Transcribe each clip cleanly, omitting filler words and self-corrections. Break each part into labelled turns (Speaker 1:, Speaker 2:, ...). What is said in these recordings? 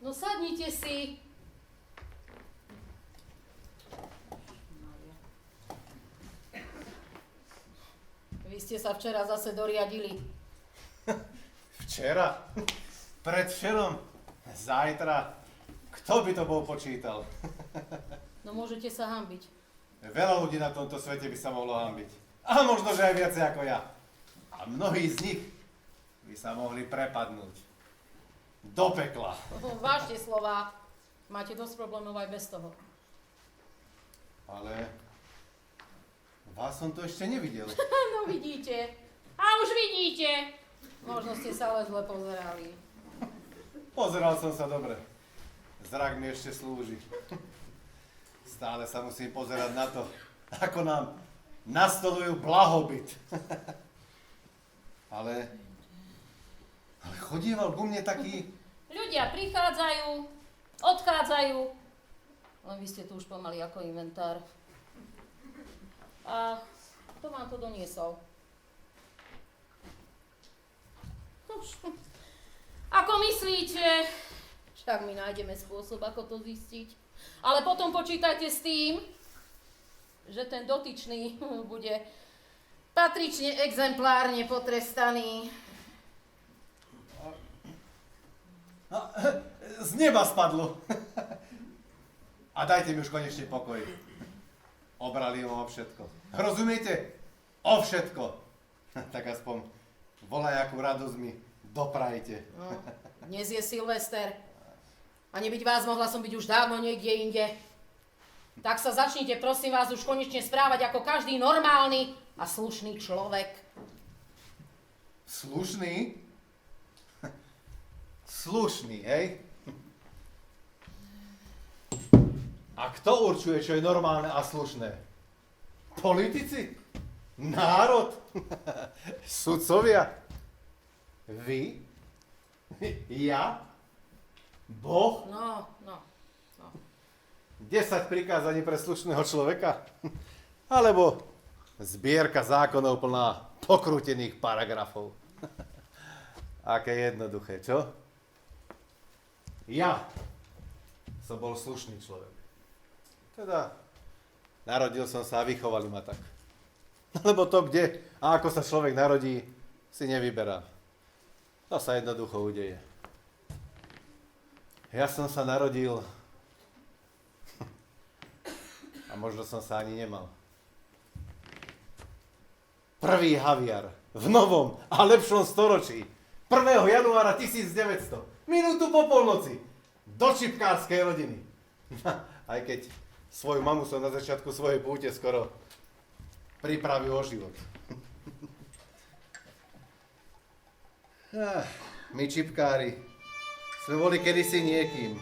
Speaker 1: No sadnite si. Vy ste sa včera zase doriadili.
Speaker 2: Včera? Predvčerom? Zajtra? Kto by to bol počítal?
Speaker 1: No môžete sa hanbiť.
Speaker 2: Veľa ľudí na tomto svete by sa mohlo hanbiť. A možno, že aj viacej ako ja. A mnohí z nich by sa mohli prepadnúť do pekla.
Speaker 1: Vážte slova. Máte dosť problémov aj bez toho.
Speaker 2: Ale vás som to ešte nevidel.
Speaker 1: No vidíte. A už vidíte. Možno ste sa ale zle pozerali.
Speaker 2: Pozeral som sa dobre. Zrak mi ešte slúži. Stále sa musím pozerať na to, ako nám nastolujú blahobyt. Ale chodieval ku mne taký...
Speaker 1: Ľudia prichádzajú, odchádzajú. Len vy ste tu už pomaly ako inventár. A kto vám to doniesol? Ako myslíte? Však my nájdeme spôsob, ako to zistiť. Ale potom počítajte s tým, že ten dotyčný bude patrične exemplárne potrestaný.
Speaker 2: Z neba spadlo. A dajte mi už konečne pokoj. Obrali ho o všetko. Rozumiete? O všetko. Tak aspoň volajakú radosť mi doprajte.
Speaker 1: No, dnes je Silvester. A nebyť vás, mohla som byť už dávno niekde inde. Tak sa začnite, prosím vás, už konečne správať ako každý normálny a slušný človek.
Speaker 2: Slušný? Slušný, hej? A kto určuje, čo je normálne a slušné? Politici? Národ? Sudcovia? Vy? Ja? Boh?
Speaker 1: No.
Speaker 2: 10 prikázaní pre slušného človeka? Alebo zbierka zákonov plná pokrútených paragrafov? Aké jednoduché, čo? Ja som bol slušný človek. Teda, narodil som sa a vychovali ma tak. Lebo to, kde a ako sa človek narodí, si nevyberá. To sa jednoducho udeje. Ja som sa narodil a možno som sa ani nemal. Prvý haviar v novom a lepšom storočí 1. januára 1900, minútu po polnoci, do čipkárskej rodiny. Aj keď svoju mamu som na začiatku svojej púte skoro pripravil o život. My čipkári sme boli kedysi niekým.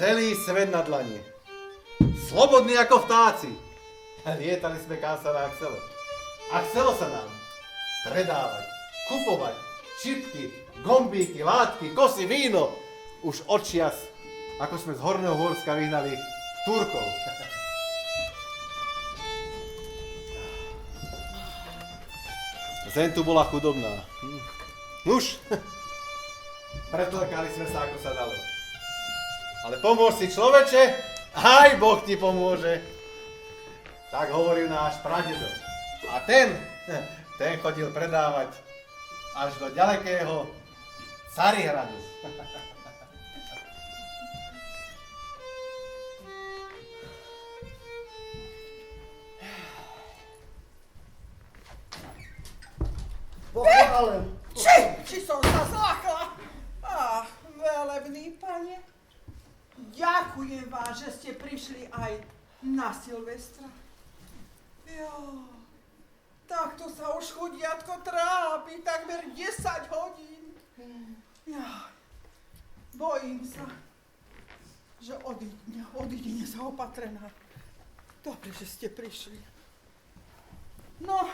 Speaker 2: Celý svet na dlani. Slobodní ako vtáci. Lietali sme kam sa nám chcelo. A chcelo sa nám predávať, kupovať čipky, gombíky, látky, kosy, víno. Už odčias, ako sme z Horného Hórska vyhnali Turkov. Zem tu bola chudobná. Nuž, pretlkali sme sa, ako sa dalo. Ale pomôž si, človeče, aj Boh ti pomôže. Tak hovoril náš pradedo. A ten chodil predávať až do ďalekého Carihradu.
Speaker 3: Pochválen. Či som sa zlákla? Velebný pane, ďakujem vám, že ste prišli aj na Silvestra. Jo, takto sa už chudiatko trápi, takmer 10 hodín. Ja, bojím sa, že odídne sa opatrená. Dobre, že ste prišli. No,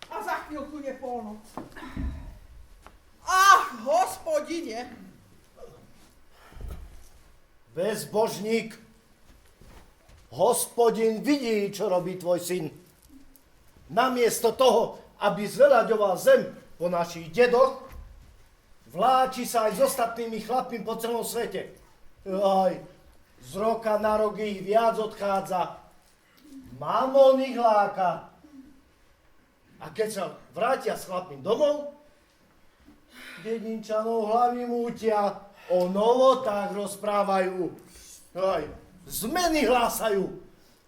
Speaker 3: a za chvíľku je polnoc. Ach, hospodine!
Speaker 4: Bezbožník, Hospodin vidí, čo robí tvoj syn. Namiesto toho, aby zveľaďoval zem po našich dedoch, vláči sa aj s ostatnými chlapmi po celom svete. Aj, z roka na rok ich viac odchádza. Mamon ich láka. A keď sa vrátia s chlapmi domov, dedinčanov hlavy mútia, o novotách rozprávajú. Aj, zmeny hlásajú,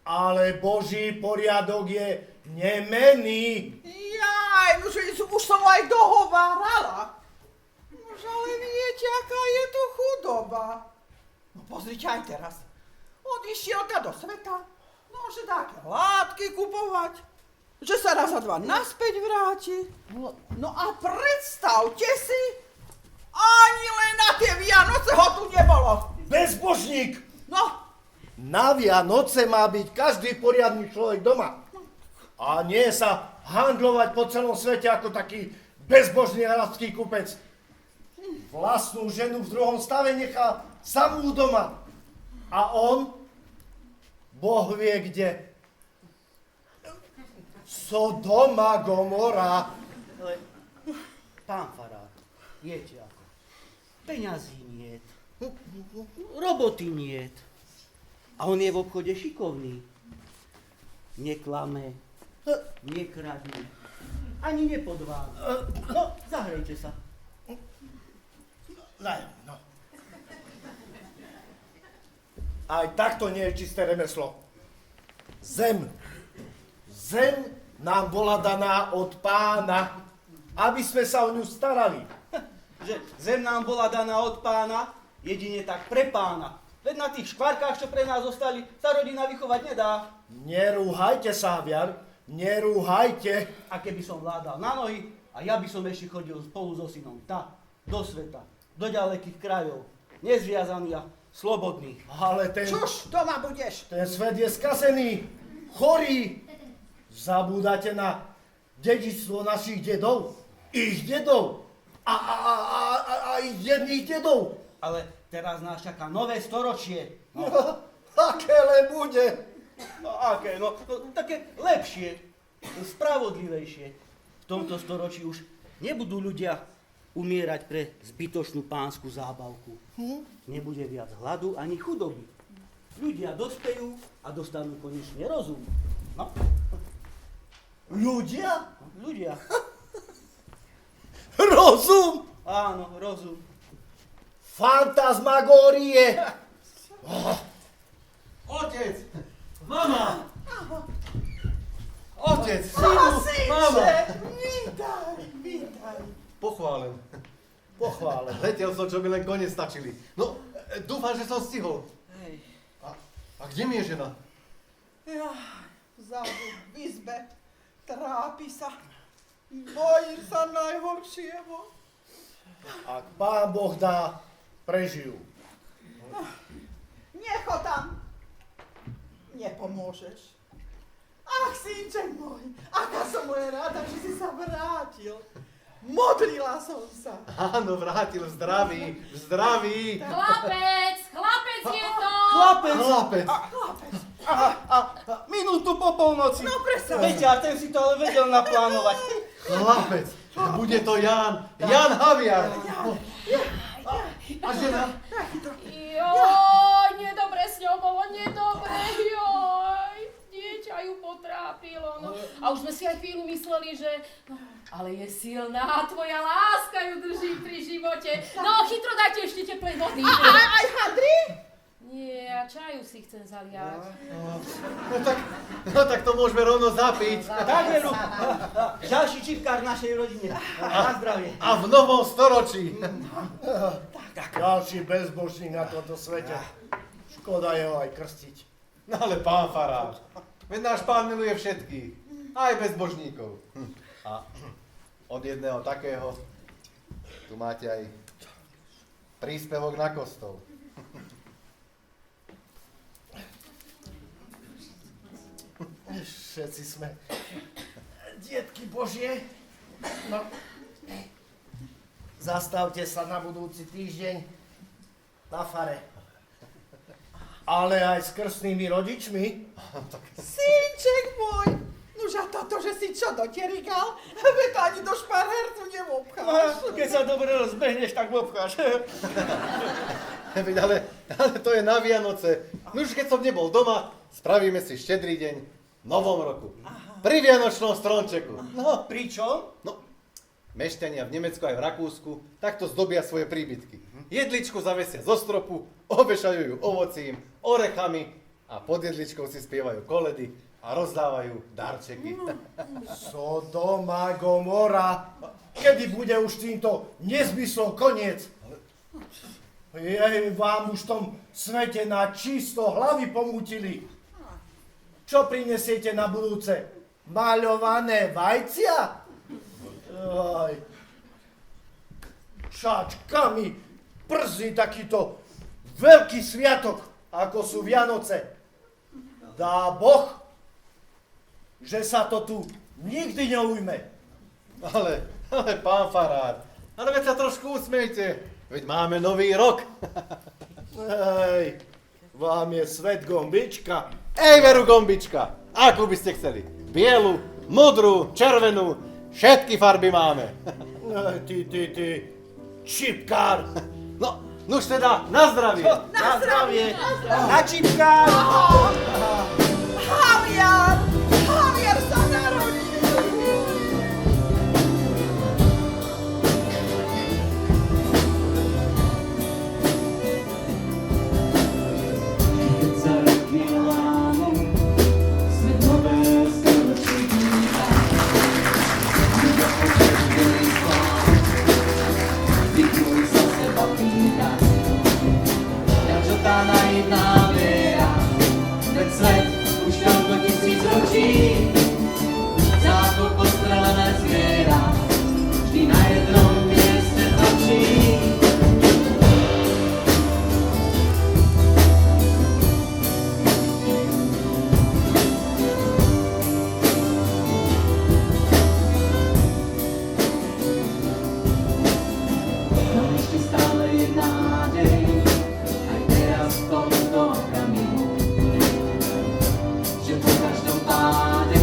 Speaker 4: ale Boží poriadok je nemenný.
Speaker 3: Jaj, už som aj dohovárala. Nož ale viete, aká je tu chudoba. No pozrite aj teraz. Odišiel do sveta, no že také látky kupovať, že sa raz za dva naspäť vráti. No a predstavte si, ani len na tie Vianoce ho tu nebolo.
Speaker 4: Bezbožník!
Speaker 3: No,
Speaker 4: Na Vianoce má byť každý poriadny človek doma. A nie sa handlovať po celom svete ako taký bezbožný arabský kupec. Vlastnú ženu v druhom stave nechá samú doma. A on, Boh vie kde. Sodoma, Gomora.
Speaker 5: Ale, pán farár, viete ako, peňazí niet, roboty niet. A on je v obchode šikovný. Neklame, nekradne, ani nepodvádza. No, zahrejte sa.
Speaker 4: No. Aj takto nie je čisté remeslo. Zem nám bola daná od Pána, aby sme sa o ňu starali.
Speaker 5: Že zem nám bola daná od Pána, jedine tak pre Pána. Veď na tých škvarkách, čo pre nás zostali, sa rodina vychovať nedá.
Speaker 4: Nerúhajte sa, Viar, nerúhajte.
Speaker 5: A keby som vládal na nohy, a ja by som ešte chodil spolu so synom do sveta, do ďalekých krajov, nezviazaný a slobodný.
Speaker 4: Ale
Speaker 3: čuž, doma budeš.
Speaker 4: ten svet je skazený, chorý. Zabúdate na dedičstvo našich dedov, ich dedov a ich jedných dedov.
Speaker 5: Ale teraz nás čaká nové storočie.
Speaker 4: No, aké len bude.
Speaker 5: Aké? No, také lepšie, spravodlivejšie. V tomto storočí už nebudú ľudia umierať pre zbytočnú pánsku zábavku. Nebude viac hladu ani chudoby. ľudia dospejú a dostanú konečne rozum. No,
Speaker 4: Ľudia?
Speaker 5: ľudia.
Speaker 4: Rozum?
Speaker 5: Áno, rozum.
Speaker 4: Fantasmagórie!
Speaker 2: Otec! Mama! Otec!
Speaker 3: Synče, vítaj.
Speaker 2: Pochválen.
Speaker 4: Pochválen.
Speaker 2: Letel som, čo by len kone stačili. No, dúfam, že som stihol.
Speaker 3: Hej.
Speaker 2: A kde mi je žena?
Speaker 3: Ja, vzadu v izbe, trápi sa. Bojím sa najhoršieho.
Speaker 4: Ak Pán Boh dá, prežijú.
Speaker 3: Necho tam. Nepomôžeš. Ach, synček môj, aká som moja ráda, že si sa vrátil. Modlila som sa.
Speaker 2: Áno, vrátil v zdraví, v zdraví.
Speaker 1: Chlapec je to!
Speaker 2: Chlapec.
Speaker 5: Minútu po polnoci.
Speaker 3: No presne.
Speaker 5: Veď, ten si to ale vedel naplánovať.
Speaker 2: Chlapec. Bude to Ján. Ján Haviar. A žena?
Speaker 1: Joj, nedobre s ňou bolo, nedobre, joj. Dieťa ju potrápilo, no. A už sme si aj chvíľu mysleli, že... No, ale je silná, tvoja láska ju drží pri živote. No, chytro dajte ešte teplej vody.
Speaker 3: Aj hadry?
Speaker 1: Nie, a čaju si chcem zaliať.
Speaker 2: No tak to môžeme rovno zapiť.
Speaker 5: Tak, Veru. Ďalší čipkár v našej rodine. Na zdravie.
Speaker 2: A v novom storočí.
Speaker 4: Ďalší bezbožník na tomto svete. Škoda je ho aj krstiť.
Speaker 2: No ale pán farár, veď náš pán miluje všetkých. Aj bezbožníkov. A od jedného takého tu máte aj príspevok na kostol.
Speaker 4: Všetci sme dietky Božie. No. Zastavte sa na budúci týždeň na fare. Ale aj s krstnými rodičmi.
Speaker 3: Synček môj. Nuž a toto, že si čo doterigal? Veď to ani do šparhercu nevobcháš.
Speaker 5: Keď sa dobre rozbehneš, tak obcháš.
Speaker 2: Veď ale to je na Vianoce. No už keď som nebol doma, spravíme si štedrý deň v novom roku. Pri vianočnom stromčeku.
Speaker 5: No, pričom?
Speaker 2: No, mešťania v Nemecku aj v Rakúsku takto zdobia svoje príbytky. Jedličku zavesia zo stropu, obešajú ju ovocím, orechami a pod jedličkou si spievajú koledy a rozdávajú darčeky.
Speaker 4: Sodoma, Gomora. Kedy bude už týmto nezmyslom koniec? Jej, vám už v tom svete na čisto hlavy pomútili. Čo prinesiete na budúce? Maľované vajcia? Aj. Čačkami przí takýto veľký sviatok, ako sú Vianoce. Dá Boh, že sa to tu nikdy neujme.
Speaker 2: Ale pán farár, ale veď sa trošku usmejte, veď máme nový rok.
Speaker 4: Hej, vám je svet gombička.
Speaker 2: Ej, Veru Gombička, akú by ste chceli? Bielu, modrú, červenú, všetky farby máme.
Speaker 4: Ty, čipkár.
Speaker 2: No, nuž teda, na zdravie.
Speaker 5: Na zdravie. Na čipkár.
Speaker 3: Haviar! Haviar sa narodil!
Speaker 6: Za roky lámu svet nové storočí víta. Ľudia počuli slávu, zvyknuli sa seba pýtať. Čo tá naivná viera, veď svet už toľko tisíc ročí. Záko postrelené zviera, vždy na jednom mieste točí. No ešte stále je nádej, aj teraz v tomto okamihu, že po každom páde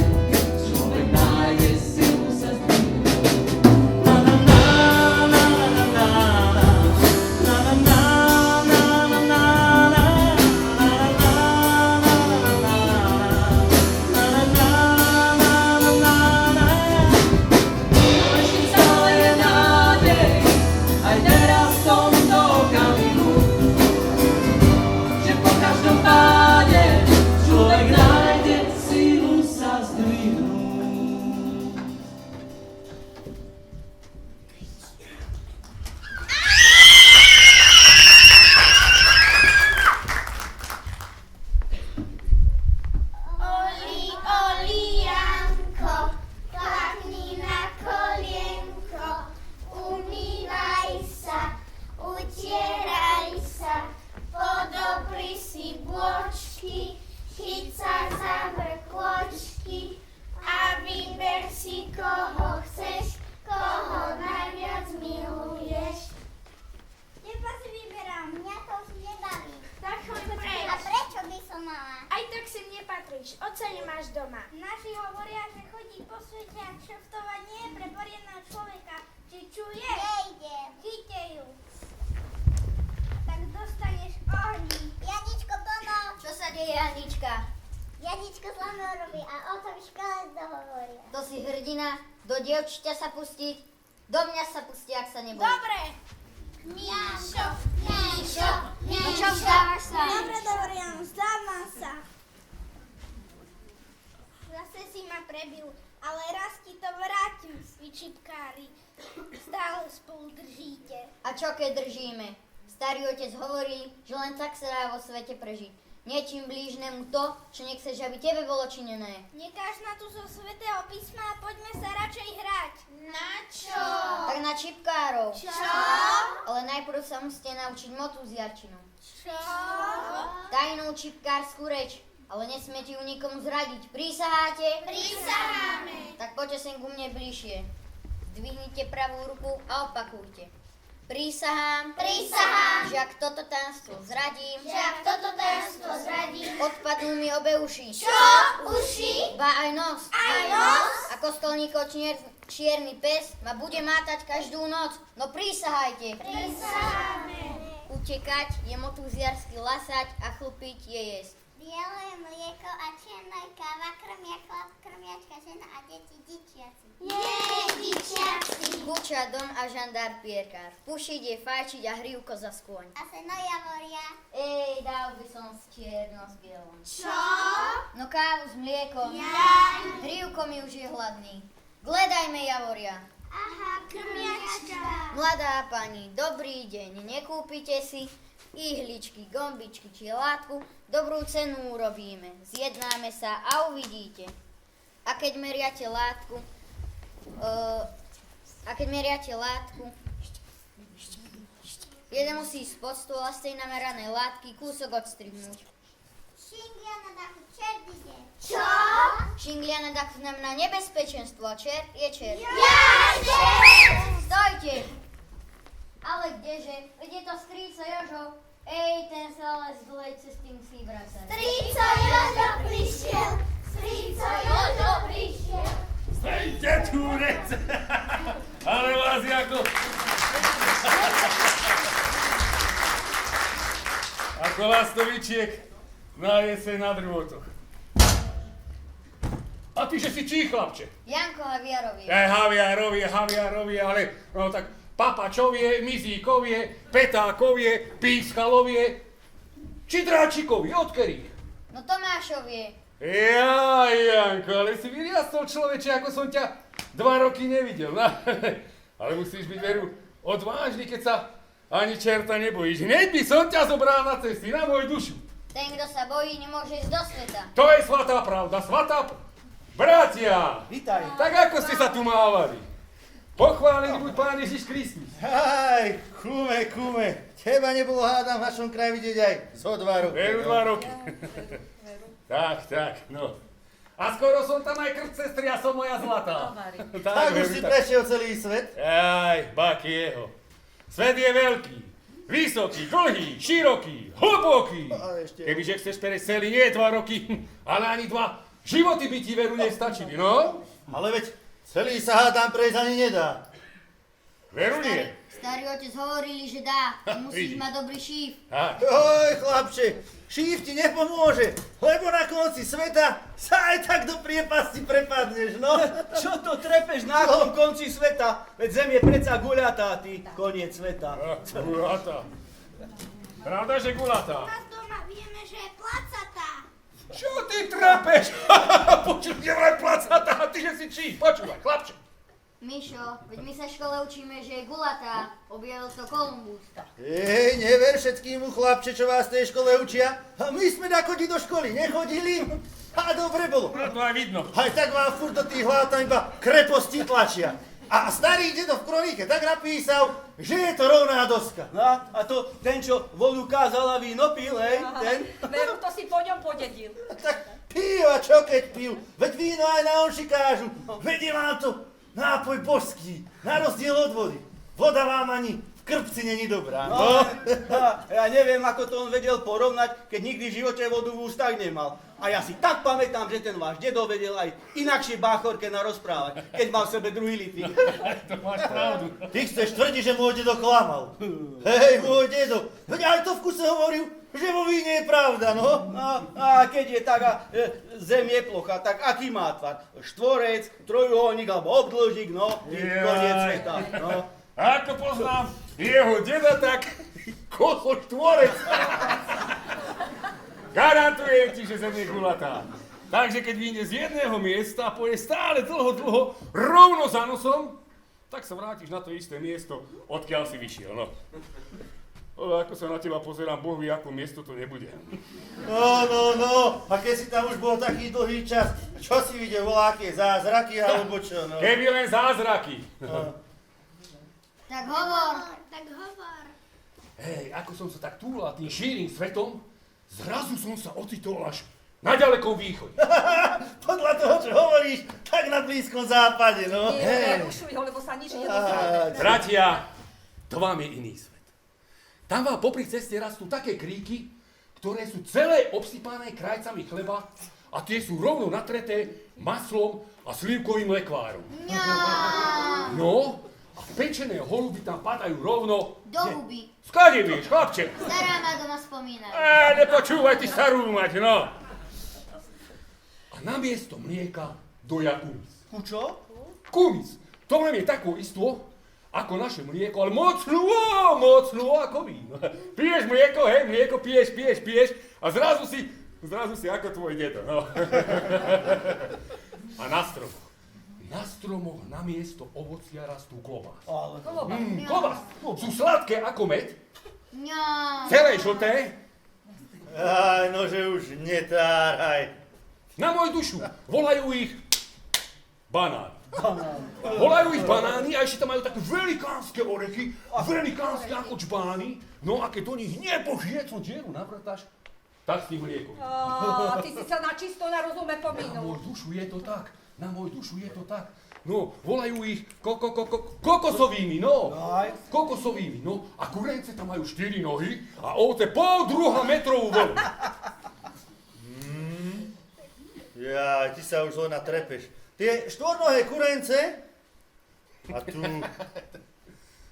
Speaker 7: nemáš doma? Naši hovoria, že chodí po svete a kšeftovať nie je pre poriadného človeka. Či čuješ? Nejdem. Chyťte ju. Tak dostaneš ohni.
Speaker 8: Janičko, pomoc! Čo sa deje, Janička? Janičko zlá robí a o tom v škole dohovoria. To si hrdina, do dievčiťa sa pustiť, do mňa sa pustí, ak sa nebojí.
Speaker 7: Dobre. Míšo,
Speaker 8: Míšo, no čo, vzdávaš sa?
Speaker 7: Dobre, Jan, vzdávam sa. Zase si ma prebil, ale raz ti to vrátim, vy čipkári. Stále spolu držíte.
Speaker 8: A čo keď držíme? Starý otec hovorí, že len tak sa dá vo svete prežiť. Niečím blížnemu to, čo nechceš, aby tebe bolo činené.
Speaker 7: Nekáž ma tu zo svätého písma a poďme sa radšej hrať. Na čo?
Speaker 8: Tak na čipkárov.
Speaker 7: Čo?
Speaker 8: Ale najprv sa musíte naučiť motúziarčinu.
Speaker 7: Čo?
Speaker 8: Tajnú čipkárskú reč, ale nesmiete ju nikomu zradiť. Prísaháte?
Speaker 7: Prisaháme.
Speaker 8: Tak poďte sem ku mne bližšie. Zdvihnite pravú ruku a opakujte. Prísahám, že ak toto tajomstvo zradím, odpadnú mi obe uši.
Speaker 7: Čo? Uši?
Speaker 8: Ba aj nos.
Speaker 7: Aj nos?
Speaker 8: A kostolníkov čierny pes ma bude mátať každú noc. No prísahajte.
Speaker 7: Prisaháme.
Speaker 8: Utekať je motúziarsky lasať a chlpiť je jesť.
Speaker 9: Biele mlieko a čierna káva, krmia chlap, krmiačka žena a deti dičiaci.
Speaker 8: Dičiaci. Kuča, dom a žandár pierkár. Pušiť je fajčiť a hrivko za skôň.
Speaker 9: A se no javoria.
Speaker 8: Ej, dal by som s čierno s bielom.
Speaker 7: Čo?
Speaker 8: No kávu s mliekom.
Speaker 7: Jaj.
Speaker 8: Hrivko mi už je hladný. Gledajme javoria.
Speaker 7: Aha, krmiačka.
Speaker 8: Mladá pani, dobrý deň. Nekúpite si ihličky, gombičky či látku, dobrú cenu urobíme. Zjednáme sa a uvidíte. A keď meriate látku, jeden musí spod stola z tej nameranej látky kúsok odstrihnúť.
Speaker 9: Šinglia na dachu, čert ide.
Speaker 7: Čo?
Speaker 8: Šinglia na dachu znamená nebezpečenstvo a čert je čert. Stojte! Ale kdeže? Veď je to strýco Jožo. Ej, ten sa ale z dlhej cesty musí vracať.
Speaker 7: Strýco Jožo prišiel. Strýco Jožo prišiel.
Speaker 10: Stajte tu, rece! Ale vás ako lastovičiek na jeseň na drôtoch. A ty, že si čí, chlapče?
Speaker 8: Janko Haviarovi.
Speaker 10: Haviarovie, ale no tak papačovie, mizíkovie, petákovie, pískalovie, či dráčikovie, odkedy?
Speaker 8: No Tomášovie.
Speaker 10: Jaj, Janko, ale si vyriastol človeče, ako som ťa 2 roky nevidel. No, ale musíš byť, veru, odvážny, keď sa ani čerta nebojíš. Hneď by som ťa zobral na cesty, na môj dušu.
Speaker 8: Ten, kto sa bojí, nemôže ísť do sveta.
Speaker 10: To je svatá pravda, Bratia!
Speaker 5: Vítaj.
Speaker 10: Tak ako ste sa tu mávali? Pochválený buď Pán Ježiš Kristus.
Speaker 4: Aj, kume, teba nebolo hádam v našom kraji vidieť aj zo 2 roky.
Speaker 10: Veru 2 roky. Tak, no. A skoro som tam aj krv sestry a som moja zlatá.
Speaker 4: Tak už si prešiel celý svet.
Speaker 10: Aj, baky jeho. Svet je veľký, vysoký, dlhý, široký, hlboký.
Speaker 4: Ale ešte-
Speaker 10: Kebyže chceš prejsť celý, nie 2 roky, ale ani 2 životy by ti veru nestačili, no?
Speaker 4: Ale veď celý sa hádam prejsť ani nedá.
Speaker 10: Veru nie.
Speaker 8: Starý otec hovorili, že dá. Ty musíš
Speaker 10: Vidíš.
Speaker 8: mať dobrý šíf.
Speaker 10: Tak.
Speaker 4: Oj, chlapče, šíf ti nepomôže, lebo na konci sveta sa aj tak do priepasti prepadneš, no.
Speaker 5: Čo to trepeš na tom konci sveta? Veď zem je predsa guľatá, ty koniec sveta.
Speaker 10: Gulatá. Pravda, že gulatá?
Speaker 7: U nás doma vieme, že je placatá.
Speaker 10: Čo ty trapeš? Počuť, že vraj placatá, a ty, že si čí? Počúvaj, chlapče.
Speaker 8: Mišo, veď my sa v škole učíme, že je gulatá. Objavil to Kolumbus.
Speaker 4: Ej, never všetkýmu chlapče, čo vás v tej škole učia. A my sme na chodiť do školy nechodili. A dobre bolo.
Speaker 10: No to aj vidno.
Speaker 4: Aj tak vám furt do tých hlav tam iba kreposti tlačia. A starý dedo v kronike tak napísal, že je to rovná doska.
Speaker 5: No, a to ten, čo vodu kázal a víno pil, hej, ten?
Speaker 3: Veru, to si po ňom podedil.
Speaker 4: Tak pijú a čo keď pijú? Veď víno aj na onši kážu. Veď je vám to nápoj božský, na rozdiel od vody. Voda vám ani krpci není dobrá.
Speaker 5: No, ja neviem, ako to on vedel porovnať, keď nikdy v živote vodu v ústach nemal. A ja si tak pamätám, že ten váš dedo vedel aj inakšie báchorke narozprávať, keď mal v sebe druhý litvík.
Speaker 10: To máš pravdu.
Speaker 4: Ty chceš tvrdiť, že môj dedo klamal. Hej, môj dedo, veď aj to v kuse hovoril, že vo víne je pravda, no.
Speaker 5: A keď je taká zem je plocha, tak aký má tvar? Štvorec, trojuholník alebo obdĺžnik, no, koniec sveta, no.
Speaker 10: Ako poznám jeho deda, tak kosoštvorec. Garantujem ti, že zem je gulatá. Takže keď vyjde z jedného miesta a pôjde stále dlho, rovno za nosom, tak sa vrátiš na to isté miesto, odkiaľ si vyšiel, no. Ale ako sa na teba pozerám, Boh vie, ako miesto to nebude.
Speaker 4: No, a keď si tam už bol taký dlhý čas, čo si videl, volákie zázraky alebo čo, no?
Speaker 10: Keby len zázraky.
Speaker 8: Tak hovor.
Speaker 10: Hej, ako som sa tak túlal tým šírim svetom, zrazu som sa ocitol až na ďalekom východe.
Speaker 4: Podľa toho, čo hovoríš, tak na Blízkom západe, no.
Speaker 3: Nerušuj ho, lebo sa nič nedozvieme.
Speaker 10: Bratia, to vám je iný svet. Tam vám popri ceste rastú také kríky, ktoré sú celé obsypané krajcami chleba a tie sú rovno natreté maslom a slivkovým lekvárom. No, a pečené holuby tam padajú rovno...
Speaker 8: Do huby.
Speaker 10: Skade vieš, chlapče?
Speaker 8: Stará ma doma spomína.
Speaker 10: Nepočúvaj ty starú mať, no. A namiesto mlieka doja kumis.
Speaker 5: Čo?
Speaker 10: Kumis. To len je takou istú, ako naše mlieko, ale mocnú ako víno. Piješ mlieko, hej, mlieko, piješ a zrazu si ako tvoj dedo, no. A na stromoch namiesto ovocia rastú klobásy. Klobásy sú sladké ako med, celé žlté.
Speaker 4: Aj, nože už netáraj.
Speaker 10: Na moju dušu volajú ich banány. Volajú ich banány a ešte tam majú také velikánske orechy, velikánske ako čbány. No a keď do nich nepožiecnú dieru navrtáš, tak s tým mliekom.
Speaker 3: Ty si sa na čisto na rozume
Speaker 10: Na
Speaker 3: pominul.
Speaker 10: moju dušu je to tak. No, volajú ich kokosovými, no. Kokosovými, no. A kurence tam majú 4 nohy a ovce 0,5 metrovú vodu.
Speaker 4: Ja, ty sa už len natrepeš. Tie štvornohé kurence a tú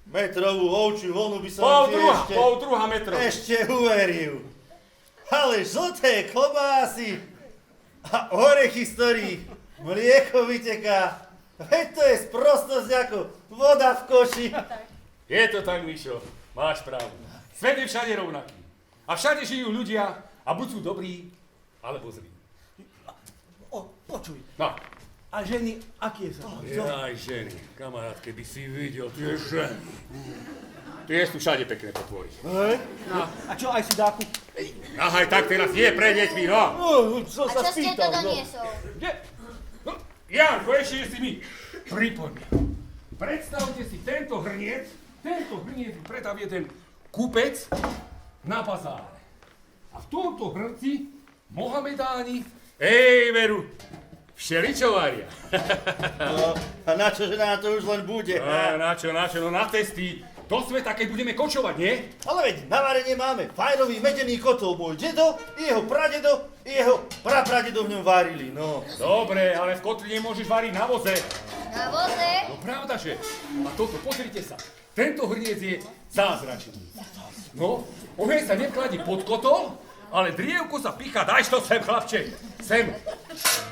Speaker 4: metrovú ovčiu vlnu by som ti
Speaker 10: 0,5 metrov.
Speaker 4: ešte uveril. Ale žlté klobásy a orechy, z ktorých mlieko vyteká, veď to je sprostosť ako voda v koši.
Speaker 10: Je to tak, Mišo, máš pravdu. Svet je všade rovnaký. A všade žijú ľudia a buď sú dobrí, alebo zlí.
Speaker 5: Počuj,
Speaker 10: No.
Speaker 5: a ženy, aké sú?
Speaker 10: Aj ženy, kamarát, keby si videl tie ženy. Tie sú všade pekné potvory.
Speaker 5: A čo, aj si dáku?
Speaker 10: Ahaj, tak teraz je pre deťmi, no.
Speaker 5: Čo
Speaker 8: A
Speaker 5: sa
Speaker 8: čo ste to
Speaker 5: spýtal, no.
Speaker 8: doniesol?
Speaker 10: Kde? No, Janko, ešte si mi pripomni. Predstavte si tento hrniec predal jeden kupec na bazáre. A v tomto hrnci Mohamedáni, veru, všeličo varia.
Speaker 4: No, a na čo, že nám to už len bude?
Speaker 10: Na čo, no na testy. Do sveta, keď budeme kočovať, nie?
Speaker 4: Ale veď na varenie máme fajnový medený kotol. Môj dedo, jeho pradedo, jeho prapradedo v ňom varili, no.
Speaker 10: Dobre, ale v kotli nemôžeš variť na voze.
Speaker 8: Na voze?
Speaker 10: No pravda, že? A toto, pozrite sa. Tento hrniec je zázračný. No, oheň sa nevkladí pod kotol, ale drievko sa pícha, daj to sem, chlapče, sem,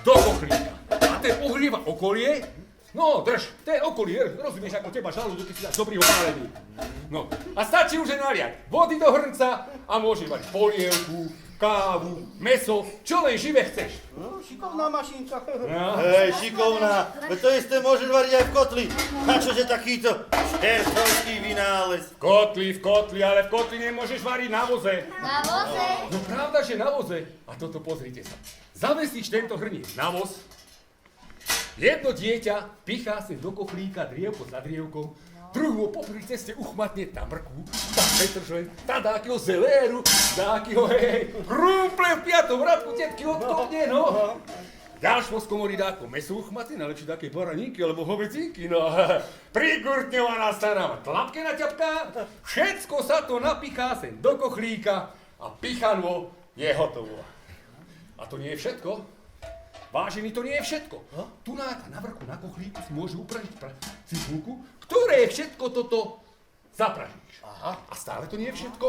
Speaker 10: do kochlíka. A ten ohrieva okolie, no drž, ten okolie, rozumieš, ako teba žalúdok, keď si dáš dobrý opálený. No, a stačí už naliať vody do hrnca a môžeš mať polievku, kávu, mäso, čo len živé chceš.
Speaker 5: No, šikovná mašinka.
Speaker 4: Hej, šikovná, veď to isté môžeš variť aj v kotli. A čože takýto šertovský vynález?
Speaker 10: V kotli, ale v kotli nemôžeš variť na voze.
Speaker 8: Na voze?
Speaker 10: No pravda, že na voze. A toto pozrite sa. Zavesíš tento hrniec na voz, jedno dieťa pichá si do kochlíka drievko za drievkou, druhú popri ceste uchmatne tá mrkvu, tá petržlen, tá dákyho zeléru, dákyho krúple v piatom radku tetky odkovne, no. ďalšie z komory dáko meso uchmaty, najlepšie také baraninky alebo hovedzinky, no prigurtňovaná stará tlapke na ťapka, všetko sa to napichá sem do kochlíka a pichanvo je hotovo. A to nie je všetko. Vážený, to nie je všetko. Tu na vrchu na kochlíku si môže upražiť cibulku, ktoré všetko toto zapražíš. Aha. A stále to nie je všetko.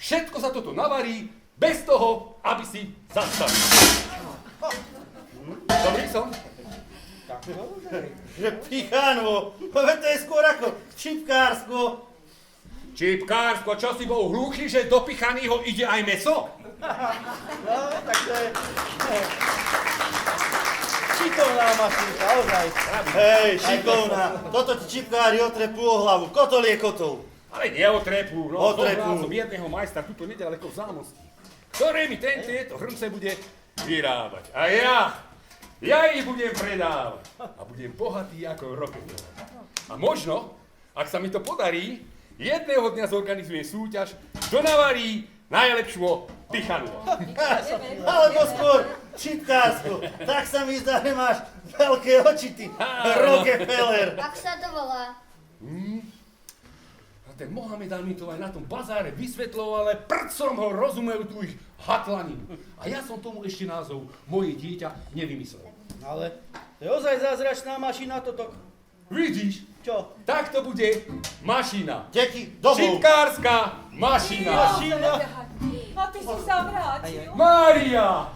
Speaker 10: Všetko sa toto navarí bez toho, aby si zastavil. Dobrý som?
Speaker 4: Že pichanvo, veď to je skôr ako čipkársko.
Speaker 10: Čipkársko, čo si bol hluchý, že do pichanýho ide aj meso?
Speaker 5: No, tak to je... Šikovná mašinka, ozaj.
Speaker 4: Hej, šikovná, toto ti čipkári otrepú o hlavu, kotol je kotol.
Speaker 10: Ale neotrepú, no
Speaker 4: Otrepú.
Speaker 10: zohľadal som jedného majstra tuto nedaleko v Zámosti, ktorý mi tieto hrnce bude vyrábať. A ja ich budem predávať a budem bohatý ako Rockefeller. A možno, ak sa mi to podarí, jedného dňa zorganizujem súťaž, kto navarí najlepšiu pichanu.
Speaker 4: Alebo skôr čipkársko, tak sa mi zdá, že máš veľké oči, ty Rockefeller.
Speaker 8: Ak sa to volá.
Speaker 10: A ten Mohamedán mi to aj na tom bazáre vysvetloval, ale prcom ho rozumel tú ich hatlaninu. A ja som tomu ešte názov moje dieťa nevymyslel.
Speaker 5: Ale to je ozaj zázračná mašina toto.
Speaker 10: Vidíš?
Speaker 5: Čo?
Speaker 10: Tak to bude mašina.
Speaker 4: Deti, domov.
Speaker 10: Čipkárska mašina.
Speaker 5: Mašina?
Speaker 11: A ty si sa vrátil.
Speaker 10: Mária!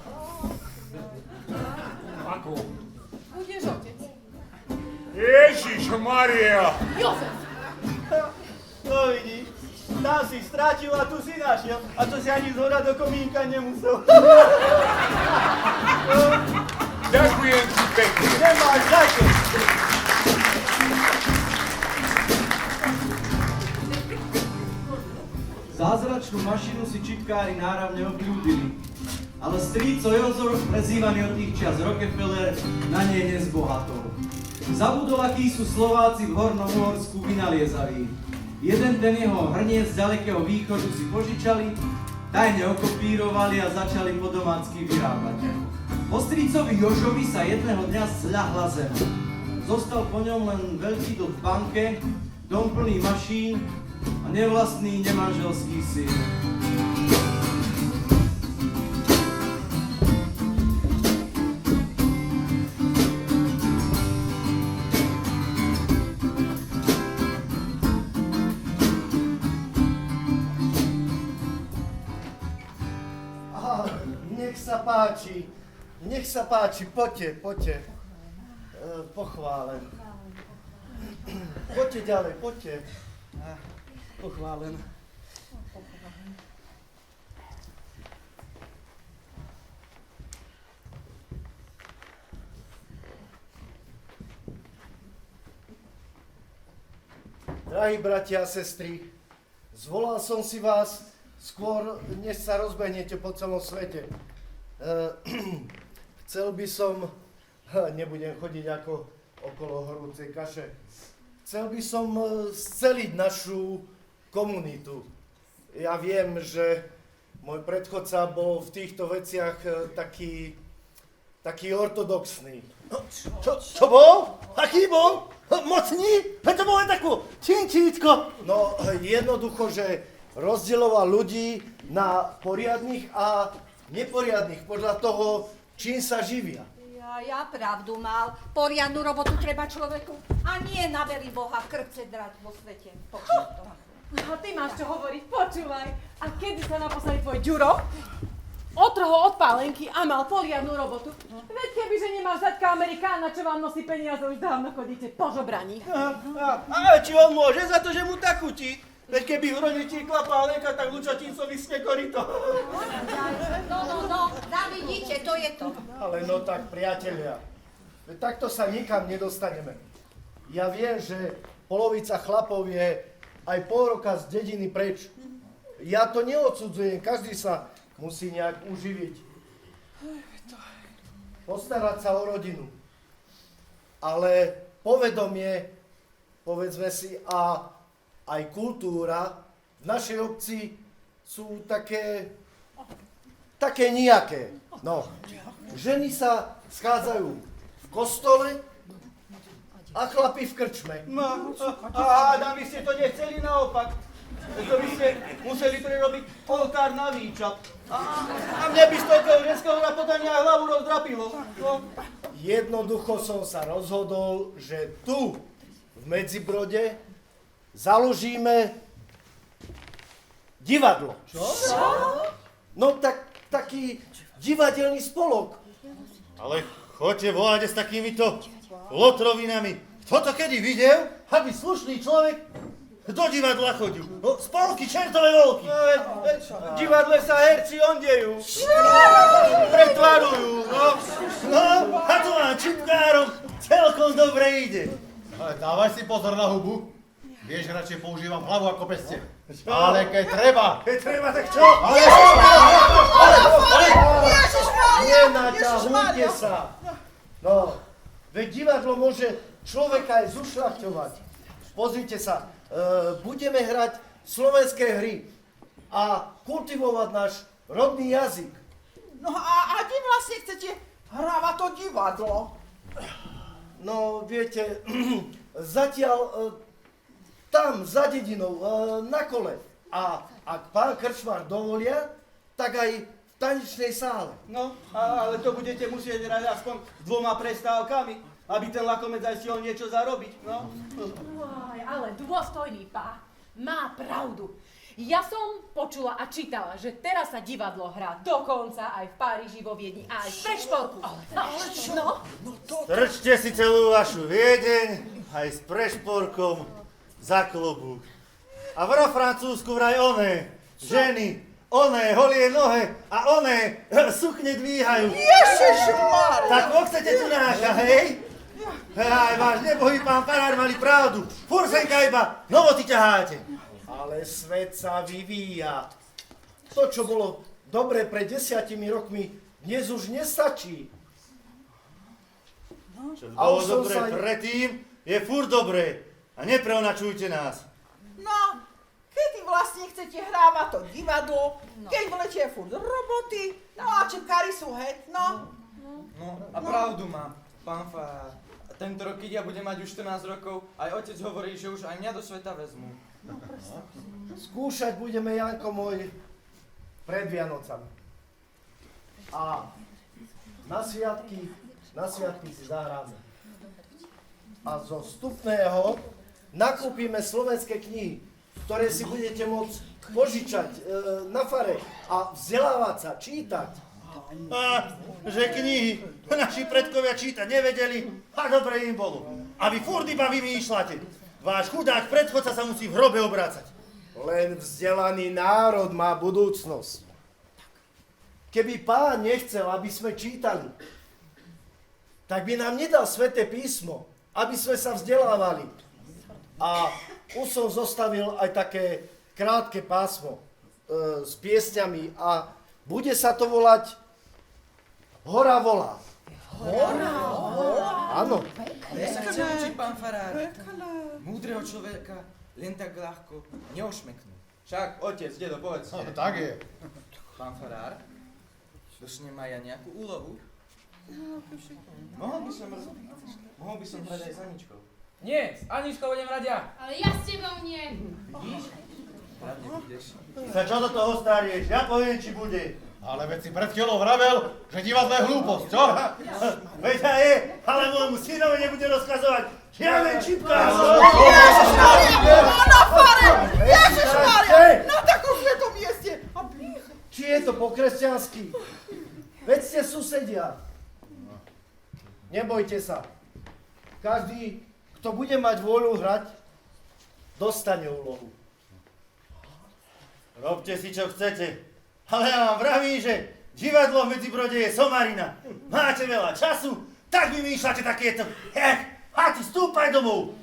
Speaker 10: Ako?
Speaker 11: Budeš otec.
Speaker 10: Ježiš Maria!
Speaker 11: Jozef!
Speaker 5: No vidíš, tam si strátil a tu si našiel. A to si ani zhora do komínka nemusel.
Speaker 10: Ďakujem ti pekne.
Speaker 5: Nemáš za čo.
Speaker 6: Zázračnú mašinu si čipkári náravne obľúbili, ale strýco Jozo, prezývaný od tých čias Rockefeller, na nej nezbohatol. Zabudol, akí sú Slováci v Hornom Uhorsku vynaliezaví. Jeden ten jeho hrniec z ďalekého východu si požičali, tajne okopírovali a začali po domácky vyrábať. Po strýcovi Jožovi sa jedného dňa zľahla zem. Zostal po ňom len veľký dlh v banke, dom plný mašín a nevlastný nemanželský syn.
Speaker 4: Nech sa páči, poďte. Pochválen. Poďte ďalej, poďte.
Speaker 5: Pochválen.
Speaker 4: Drahí bratia a sestry, zvolal som si vás skôr, než sa rozbehnete po celom svete. Chcel by som, nebudem chodiť ako okolo horúcej kaše, chcel by som sceliť našu komunitu. Ja viem, že môj predchodca bol v týchto veciach taký ortodoxný. Čo bol? Aký bol? Mocný? To bolo takú činčítko. No jednoducho, že rozdieloval ľudí na poriadnych a neporiadnych podľa toho, čím sa živia.
Speaker 11: Ja pravdu mal. Poriadnu robotu treba človeku. A nie na veri Boha krpce drať vo svete. Počuj to.
Speaker 12: No ty máš čo hovoriť, počúvaj. A kedy sa naposledy tvoj Ďuro otrhol od pálenky a mal poriadnu robotu? Veď kebyže nemáš zaďka Amerikána, čo vám nosí peniaze, už dávno chodíte po žobraní.
Speaker 5: A či on môže za to, že mu tak chutí? Veď keby v rodi tiekla pálenka, tak Lučatincovi ste korito.
Speaker 11: No, zavidíte, to je to.
Speaker 4: Ale no tak, priatelia, takto sa nikam nedostaneme. Ja viem, že polovica chlapov je aj pol roka z dediny preč. Ja to neodsudzujem, každý sa musí nejak uživiť. Postarať sa o rodinu. Ale povedomie, povedzme si, a aj kultúra v našej obci sú také také nijaké. No, ženy sa schádzajú v kostole a chlapi v krčme.
Speaker 5: No, a vy ste to nechceli naopak. To by ste museli prerobiť oltár na výčap. A mne by z toho ženského napodania hlavu rozdrapilo. No.
Speaker 4: Jednoducho som sa rozhodol, že tu, v Medzibrode, založíme divadlo.
Speaker 3: Čo?
Speaker 4: No taký divadelný spolok.
Speaker 13: Ale choďte, voláte s takýmito lotrovinami. Kto to kedy videl, aby slušný človek do divadla chodil? No, spolky, čertové volky.
Speaker 5: V divadle sa herci ondejú. Pretvarujú, no.
Speaker 13: No, a to vám čipkárom celkom dobre ide.
Speaker 2: Ale dávaj si pozor na hubu. Vieš, radšej používam hlavu ako peste. Ale keď treba.
Speaker 13: Keď treba, tak čo?
Speaker 4: Nenaťahujte sa. No, veď divadlo môže človeka aj zušľachťovať. Pozrite sa, budeme hrať slovenské hry a kultivovať náš rodný jazyk.
Speaker 3: No a kde vlastne chcete hrávať to divadlo?
Speaker 4: No, viete, zatiaľ tam, za dedinou, na kole. A ak pán krčmár dovolia, tak aj v tanečnej sále.
Speaker 5: No, ale to budete musieť hrať aspoň 2 prestávkami, aby ten lakomec aj stihol niečo zarobiť, no.
Speaker 12: Ale dôstojný pán má pravdu. Ja som počula a čítala, že teraz sa divadlo hrá dokonca aj v Páriži, vo Viedni a aj v Prešporku. No,
Speaker 13: Strčte si celú vašu Viedeň aj s Prešporkom za klobúk. A vo Francúzsku vraj oné ženy, oné holie nohe a oné sukne dvíhajú.
Speaker 3: Ježišmarja!
Speaker 13: Tak chcete tu náka, hej? Aj váš nebohý pán farár mali pravdu. Fursenka iba novoty ťaháte.
Speaker 4: Ale svet sa vyvíja. To, čo bolo dobre pred 10 rokmi, dnes už nestačí.
Speaker 13: Čo bolo dobre predtým, je furt dobré. A nepreonačujte nás.
Speaker 3: No, kedy vlastne chcete hrávať to divadlo, keď vlečie furt roboty, no a čepkári sú het, no.
Speaker 6: No a pravdu má, pán farár. A tento rok, keď ja budem mať už 14 rokov, aj otec hovorí, že už aj mňa do sveta vezmú.
Speaker 4: Skúšať budeme, Janko môj, pred Vianocami. A na sviatky si zahráme. A zo vstupného nakúpime slovenské knihy, ktoré si budete môcť požičať na fare a vzdelávať sa, čítať.
Speaker 13: A že knihy naši predkovia čítať nevedeli a dobre im bolo. A vy furt iba vymýšľate. Váš chudák predchodca sa musí v hrobe obrácať.
Speaker 4: Len vzdelaný národ má budúcnosť. Keby pán nechcel, aby sme čítali, tak by nám nedal sväté písmo, aby sme sa vzdelávali. A už som zostavil aj také krátke pásmo s piesňami a bude sa to volať Hora volá.
Speaker 3: Hora?
Speaker 4: Áno.
Speaker 6: Ja sa chcem učiť, pán farár. Múdreho človeka len tak ľahko neošmeknú. Však, otec, dedo, povedzte.
Speaker 2: No, tak je.
Speaker 6: Pán farár, došnem aj ja nejakú úlohu? Mohol by som hrať aj s Aničkou.
Speaker 14: Nie, s Aničkou budem hrať ja.
Speaker 1: Ale ja s tebou nie.
Speaker 6: Vidíš? Pravde budeš.
Speaker 13: Sa čo do toho starieš? Ja poviem, či bude.
Speaker 2: Ale veď si pred chvíľou vravel, že divadlo je hlúposť, čo?
Speaker 13: Veď aj je, ale môjmu synovi nebude rozkazovať žiaden čipkár.
Speaker 3: Ježišmarja! Na fare! Ježišmarja! Na takom svetom mieste!
Speaker 4: Či je to po kresťansky? Veď ste susedia. Nebojte sa. Každý, kto bude mať vôľu hrať, dostane úlohu.
Speaker 13: Robte si, čo chcete. Ale ja vám vravím, že divadlo v Medzibrode je somarina. Máte veľa času, tak vymýšľate takéto. A ty stúpaj domov.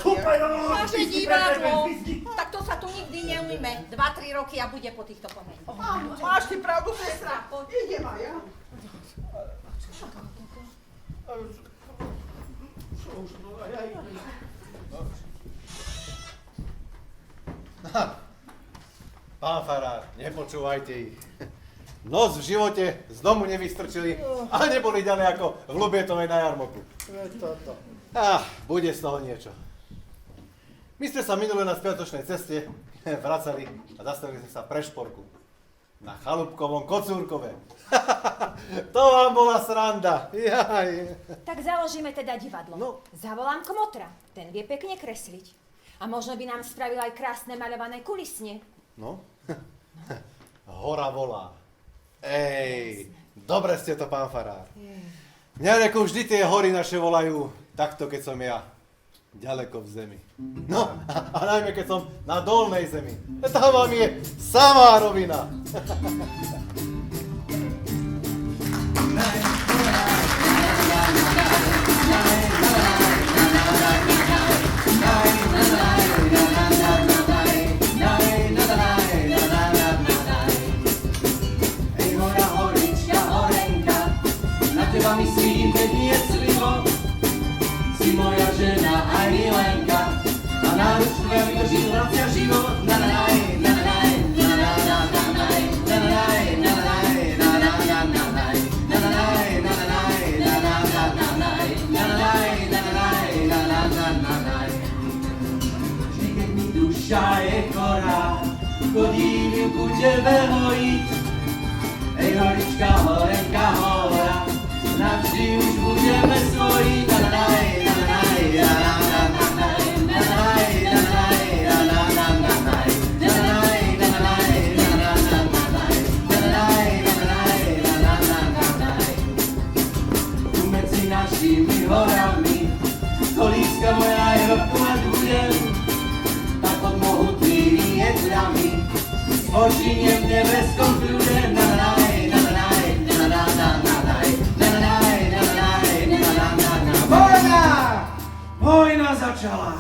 Speaker 13: Stúpaj domov.
Speaker 11: Naše divadlo, tak to sa tu nikdy neumíme. 2-3 roky a bude po týchto pomeňoch.
Speaker 3: Máš ty pravdu, sestra. Idem aj ja.
Speaker 2: Pán farár, nepočúvajte ich. nos v živote z domu nevystrčili a neboli ďalej ako v Lubietovej na jarmoku.
Speaker 4: Toto.
Speaker 2: Bude z toho niečo. My sme sa minule na spiatočnej ceste vracali a zastavili sme sa pre šporku. Na Chalúbkovom Kocúrkove. To vám bola sranda. Jaj.
Speaker 11: Tak založíme teda divadlo.
Speaker 2: No.
Speaker 11: Zavolám Kmotra, ten vie pekne kresliť. A možno by nám spravil aj krásne maľované kulisne.
Speaker 2: No? Hora volá. Ej, dobre ste to, pán farár. Mňa ako vždy tie hory naše volajú takto, keď som ja ďaleko v zemi. No, a najmä keď som na dolnej zemi. Tam vám je samá rovina.
Speaker 6: Ej, hora, horička, horenka, na teba myslím, keď nie slivo. Si moja žena aj milenka, a na ručku ja vydržím vracia život. Na na naj, na na naj, na na na na naj, na na naj, na na naj, na na na na naj, na na naj, na na naj, na na na na naj, na na naj, na na naj, na na na na naj. Vždy, keď mi duša je chorá, chodím ju ku tebe hojiť. Ej, horička, horenka, hora, navždy už budeme svoji. Na na naj, na na naj, na na na na naj, na na naj, na na naj, na na na na naj, na na naj, na na naj, na na na na naj, na na naj, na na naj, na na na na naj. Tu medzi našimi horami, kolíska moja je rovnať budem, tak pod mohutnými jedľami, s očiniem v nebeskom kľude. Na na naj, na na naj, na na na na naj, na na naj, na na naj, na na na na. Vojna! Vojna začala!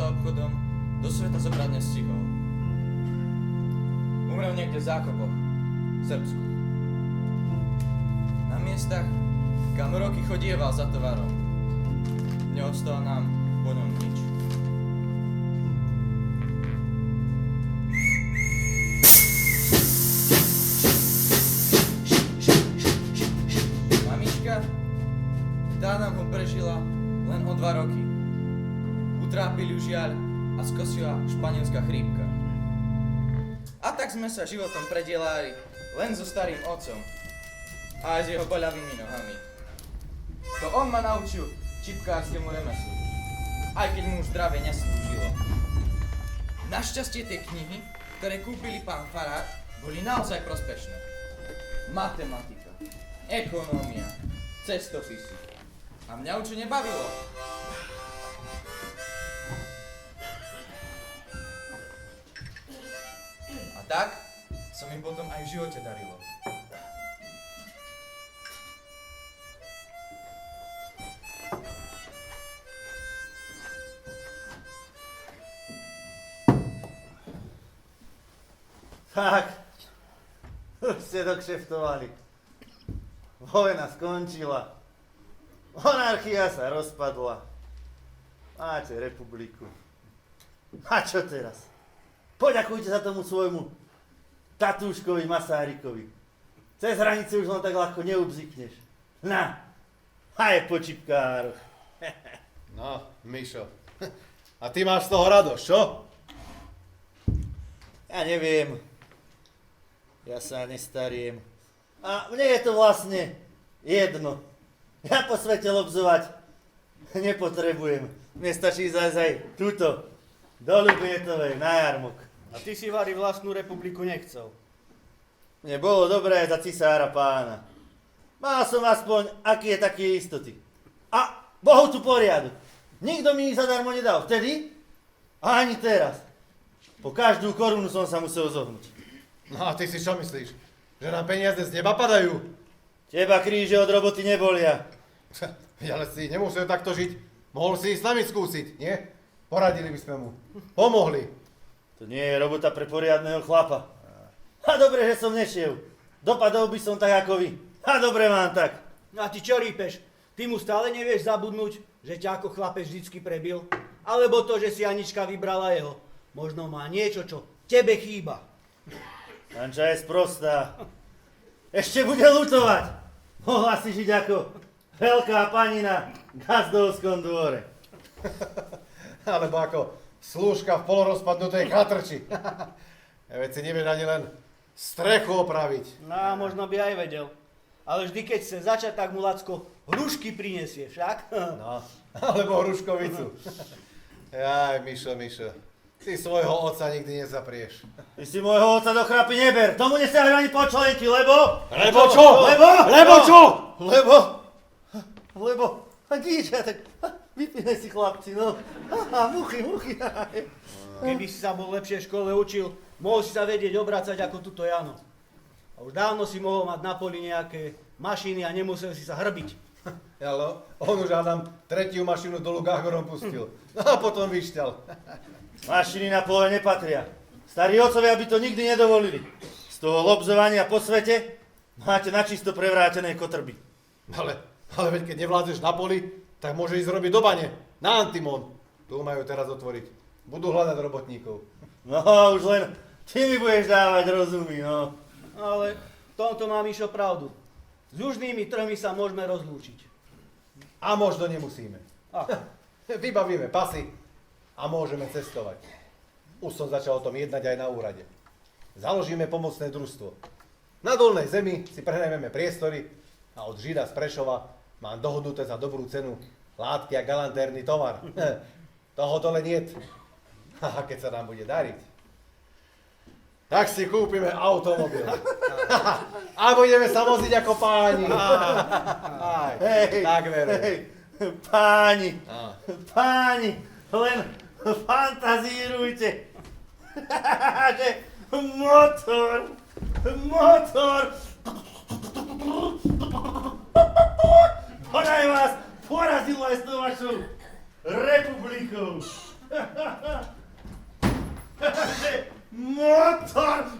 Speaker 15: obchodom do sveta zobrať nestihol. Umrel niekde v zákopoch, v Srbsku. Na miestach, kam roky chodieval za tovarom, neostalo nám po ňom nič. Mamička, tá nám ho prežila len o 2 roky. Utrápil ju žiaľ a skosila španielská chrípka. A tak sme sa životom predielali len so starým otcom a aj s jeho boľavými nohami. To on ma naučil čipkárskému remeslu, aj keď mu už zdravie neslúžilo. Našťastie tie knihy, ktoré kúpili pán farár, boli naozaj prospešné. Matematika, ekonómia, cestopisy. A mňa určite nebavilo. A tak sa mi potom aj v živote darilo.
Speaker 13: Tak, už ste dokšeftovali. Vojna skončila. Monarchia sa rozpadla. Máte republiku. A čo teraz? Poďakujte sa tomu svojmu tatúškovi Masárikovi. Cez hranice už len tak ľahko neubzikneš. Na, a je po čipkároch.
Speaker 2: No, Mišo. A ty máš z toho radosť, čo?
Speaker 13: Ja neviem. Ja sa nestariem. A mne je to vlastne jedno. Ja po svete lobzovať nepotrebujem. Mne stačí zajsť aj túto, do Ľubietovej, na jarmok.
Speaker 5: A ty si Vary vlastnú republiku nechcel.
Speaker 13: Mne bolo dobré za cisára pána. Mal som aspoň, aký je také istoty. A Bohu tu poriadok. Nikto mi ich zadarmo nedal vtedy, a ani teraz. Po každú korunu som sa musel zohnúť.
Speaker 2: No a ty si čo myslíš? Že nám peniaze z neba padajú?
Speaker 13: Teba kríže od roboty nebolia.
Speaker 2: Ale si nemusel takto žiť. Mohol si s nami skúsiť, nie? Poradili by sme mu. Pomohli.
Speaker 13: To nie je robota pre poriadného chlapa. A dobre, že som nešiel. Dopadol by som tak ako vy. A dobre mám tak.
Speaker 5: No a ty čo rípeš? Ty mu stále nevieš zabudnúť, že ťa ako chlapec vždycky prebil? Alebo to, že si Anička vybrala jeho? Možno má niečo, čo tebe chýba.
Speaker 13: Anča je sprostá. Ešte bude lutovať. Mohla si žiť ako veľká pani na gazdovskom dvore.
Speaker 2: Alebo ako slúžka v polorozpadnutej chatrči. Veď si nevieš ani len strechu opraviť.
Speaker 5: No, možno by aj vedel. Ale vždy, keď chce začať, tak mu Lacko hrušky prinesie, však?
Speaker 2: No, alebo hruškovicu. Jaj, Mišo. Ty svojho otca nikdy nezaprieš.
Speaker 13: Ty si môjho otca do chrapy neber. Tomu nesiahnu ani počlenky, lebo...
Speaker 2: Lebo čo?
Speaker 13: Lebo
Speaker 2: čo?
Speaker 13: Lebo... A díča, tak vypínaj si chlapci, no. A muchy.
Speaker 5: Keby si sa bol lepšie v škole učil, mohol si sa vedieť obracať ako tuto Jano. A už dávno si mohol mať na poli nejaké mašiny a nemusel si sa hrbiť.
Speaker 2: Ale on už Adam tretiu mašinu dolu Gágorom pustil. A potom vyšťal.
Speaker 13: Mašiny na pole nepatria. Starí otcovia by to nikdy nedovolili. Z toho lobzovania po svete máte načisto prevrátené kotrby.
Speaker 2: Ale veď keď nevládzeš na poli, tak môže ísť robiť do bane. Na Antimon. Tu majú teraz otvoriť. Budú hľadať robotníkov.
Speaker 13: No, už len ty mi budeš dávať rozumy, no.
Speaker 5: Ale v tomto má Mišo pravdu. S južnými trhmi sa môžeme rozlúčiť.
Speaker 2: A možno nemusíme.
Speaker 5: Ako?
Speaker 2: Vybavíme pasy a môžeme cestovať. Už som začal o tom jednať aj na úrade. Založíme pomocné družstvo. Na Dolnej Zemi si prenajmeme priestory a od Žida z Prešova mám dohodnuté za dobrú cenu látky a galantérny tovar. Toho dole niet. A keď sa nám bude dariť, tak si kúpime automobil. A budeme sa voziť ako páni.
Speaker 13: Hej,
Speaker 2: tak verujem.
Speaker 13: Páni, len fantazírujte. Že motor. Podaj vás porazilo aj s tou vašou republikou. Motor!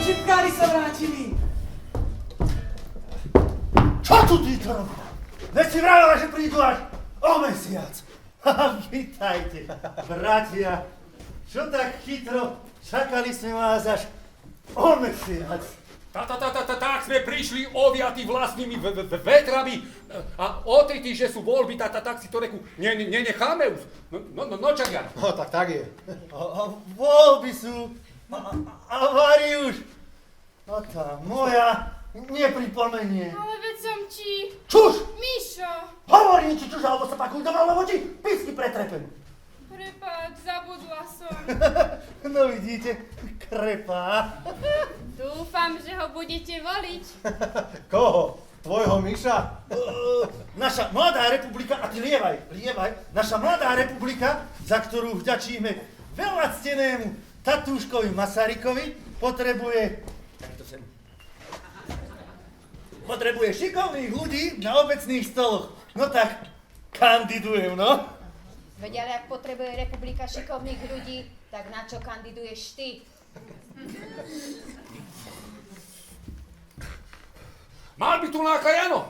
Speaker 12: Čipkári sa vrátili.
Speaker 13: Čo tu ty to robíš? Veď si vravila, že prídu až o mesiac. Vítajte, bratia. Čo tak chytro? Čakali sme vás až o mesiac.
Speaker 10: Tak sme prišli oviatí vlastnými vetrami a o tej, že sú voľby, tak si to reku, nenecháme už. No čak ja.
Speaker 2: No tak je.
Speaker 13: A voľby sú. A varí už. A tá moja nepripomenie.
Speaker 7: Ale veď som ti...
Speaker 13: Čuž!
Speaker 7: Mišo!
Speaker 13: Hovorím ti čuž, alebo sa pakuj doma, lebo ti písky pretrepem.
Speaker 7: Prepáč, zabudla som.
Speaker 13: No vidíte, krepá.
Speaker 7: Dúfam, že ho budete voliť.
Speaker 2: Koho? Tvojho Miša?
Speaker 13: Naša mladá republika, a ty lievaj, naša mladá republika, za ktorú vďačíme veľa ctenému Tatúškovi Masarykovi, potrebuje šikovných ľudí na obecných stoloch. No tak, kandidujem, no.
Speaker 11: Veď ale ak potrebuje republika šikovných ľudí, tak na čo kandiduješ ty?
Speaker 10: Mal by tu náka Jano.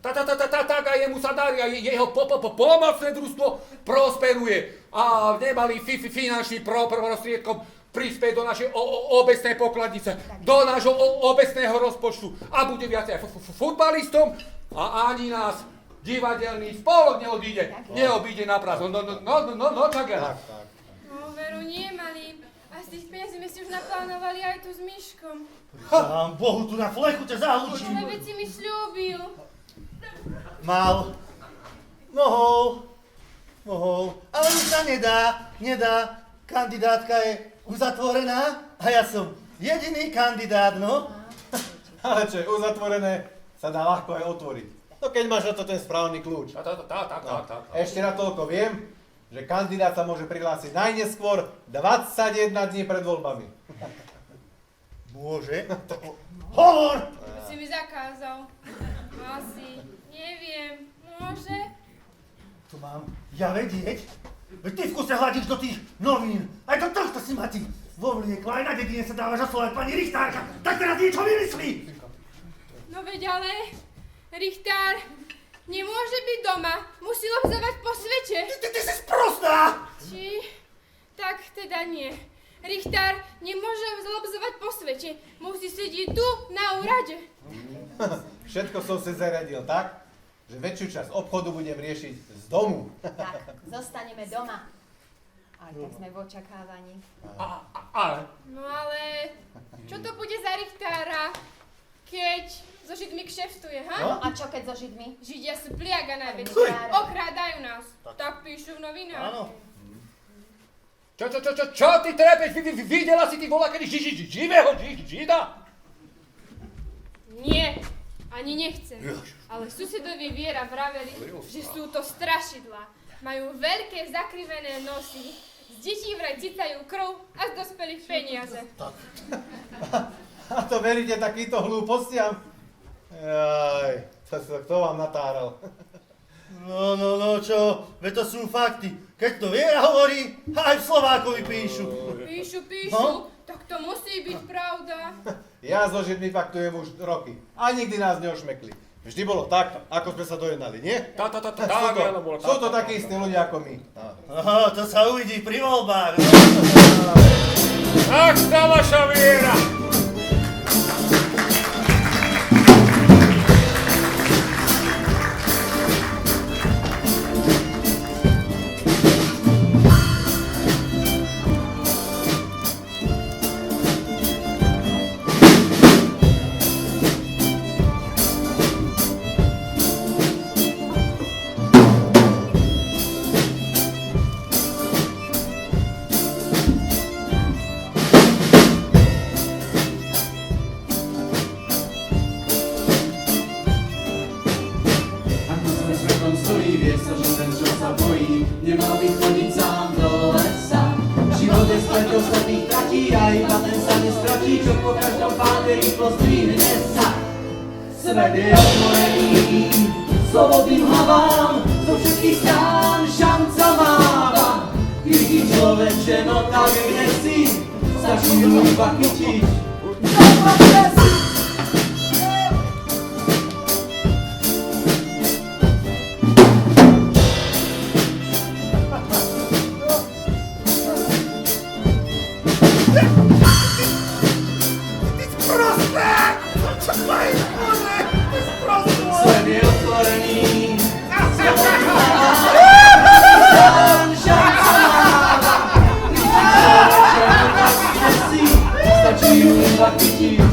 Speaker 10: Tak a jemu sa darí a jeho pomocné družstvo prosperuje a nemali finančný prostriedkom prispieť do našej obecnej pokladnice, do nášho obecného rozpočtu a bude viacej futbalistom a ani nás divadelný spolok neobíde na prázdno. No, čak ja.
Speaker 7: No, veru nie, malý. A z tých peniazí sme si už naplánovali aj tu s Miškom.
Speaker 13: Sám Bohu, tu na flechu ťa zahlučím.
Speaker 7: Ale veď si mi sľúbil.
Speaker 13: Mohol, ale už sa nedá. Kandidátka je uzatvorená a ja som jediný kandidát, no.
Speaker 2: Ale čo je uzatvorené, sa dá ľahko aj otvoriť. No keď máš na to ten správny kľúč.
Speaker 10: Tak.
Speaker 2: Ešte na toľko viem, že kandidát sa môže prihlásiť najneskôr 21 dní pred voľbami.
Speaker 13: Môže? Hovor!
Speaker 7: To si mi zakázal. Asi, neviem, môže?
Speaker 13: To mám ja vedieť? Veď ty v kuse hľadíš do tých novín. Aj do tohto si ma ty vovliekla. Aj na dedine sa dávaš oslovať pani Richtárka. Tak teraz niečo vymyslí!
Speaker 7: No veď ale, Richtár nemôže byť doma. Musí lobzovať po svete.
Speaker 13: Ty si sprostá!
Speaker 7: Tak teda nie. Richtár nemôže lobzovať po svete. Musí sedieť tu na úrade.
Speaker 2: Všetko som si zariadil tak, že väčšiu časť obchodu budem riešiť z domu.
Speaker 11: Tak, zostaneme doma. Ale tak sme v očakávaní.
Speaker 7: No ale, čo to bude za Richtára, keď so Židmi kšeftuje, ha?
Speaker 11: No a čo keď so Židmi?
Speaker 7: Židia sú pliaga najväčšia. Okrádajú nás. Tak píšu v novinách.
Speaker 13: Áno.
Speaker 10: Čo ty trepeš? Videla si ty volakedy živého Žida?
Speaker 7: Nie, ani nechcem. Ale susedovie Viera vraveli, že sú to strašidlá. Majú veľké zakrivené nosy, z detí vraj cicajú krv a z dospelých peniaze.
Speaker 2: A to veríte takýmto hlúpostiam? Jaj, to kto vám natáral?
Speaker 13: No, čo? Veď to sú fakty. Keď to Viera hovorí, aj v Slovákovi píšu.
Speaker 7: Píšu,
Speaker 13: no?
Speaker 7: Tak to musí byť pravda.
Speaker 2: Ja so Židmi faktujem už roky a nikdy nás neošmekli. Vždy bolo tak, ako sme sa dojednali, nie? Sú to takí istí ľudia ako my.
Speaker 13: To sa uvidí pri voľbách.
Speaker 10: Tak tá vaša Viera!
Speaker 6: Svet je otvorený slobodným hlavám, zo všetkých strán šanca máva. Vidí človeče, no tak kde si, stačí iba chytiť. Zaplaťte si! Svet je otvorený. Stačí ju iba chytiť.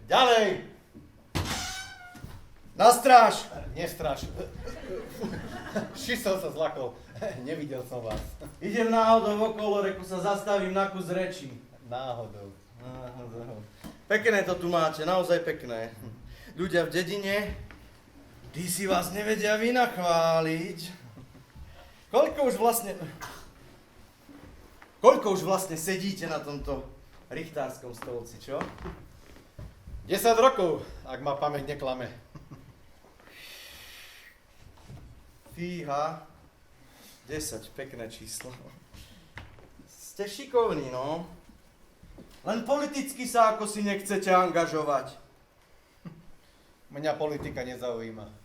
Speaker 4: Ďalej! Na stráž!
Speaker 2: Nestráž. Ši som sa zlakol. Nevidel som vás.
Speaker 6: Idem náhodou okolo, reku sa zastavím na kus reči.
Speaker 2: Náhodou.
Speaker 6: Pekné to tu máte, naozaj pekné. Ľudia v dedine, tí si vás nevedia vynachváliť. Koľko už vlastne sedíte na tomto richtárskom stolci, čo?
Speaker 2: 10 rokov, ak ma pamäť neklame.
Speaker 6: Fíha. 10, pekné číslo. Ste šikovní, no. Len politicky sa ako si nechcete angažovať.
Speaker 2: Mňa politika nezaujíma.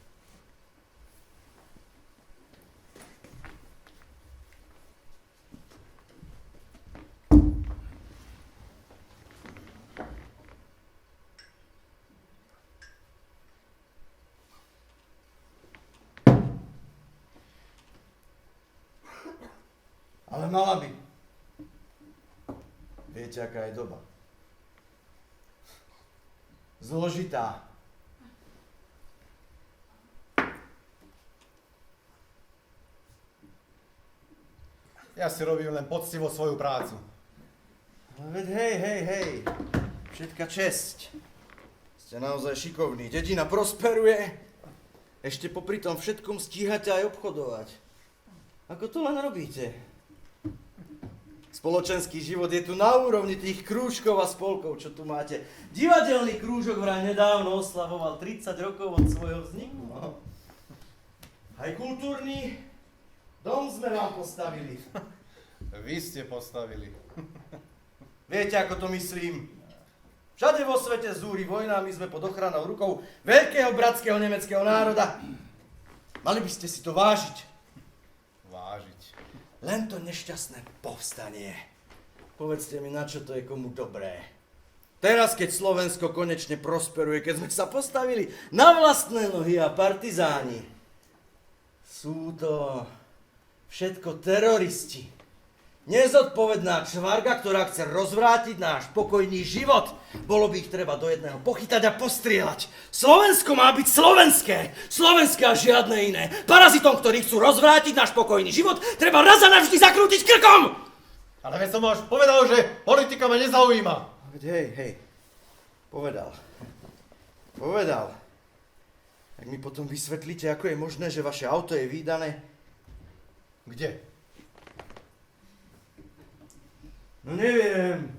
Speaker 6: Ale mala by. Viete, aká je doba? Zložitá.
Speaker 2: Ja si robím len poctivo svoju prácu.
Speaker 6: Veď hej. Všetka česť. Ste naozaj šikovní. Dedina prosperuje. Ešte popri tom všetkom stíhate aj obchodovať. Ako to len robíte? Spoločenský život je tu na úrovni tých krúžkov a spolkov, čo tu máte. Divadelný krúžok vraj nedávno oslavoval 30 rokov od svojho vzniku. No. Aj kultúrny dom sme vám postavili.
Speaker 2: Vy ste postavili.
Speaker 6: Viete, ako to myslím? Všade vo svete zúri vojna, my sme pod ochranou rukou veľkého bratského nemeckého národa. Mali by ste si to vážiť.
Speaker 2: Vážiť.
Speaker 6: Len to nešťastné povstanie. Povedzte mi, na čo to je komu dobré. Teraz, keď Slovensko konečne prosperuje, keď sme sa postavili na vlastné nohy a partizáni. Sú to všetko teroristi. Nezodpovedná čvarga, ktorá chce rozvrátiť náš pokojný život. Bolo by ich treba do jedného pochytať a postrieľať. Slovensko má byť slovenské. Slovenské a žiadne iné. Parazitom, ktorí chcú rozvrátiť náš pokojný život, treba raz a navždy zakrútiť krkom.
Speaker 2: Ale veď som už povedal, že politika ma nezaujíma.
Speaker 6: Veď hej. Povedal. Tak mi potom vysvetlíte, ako je možné, že vaše auto je výdané.
Speaker 2: Kde?
Speaker 6: No neviem.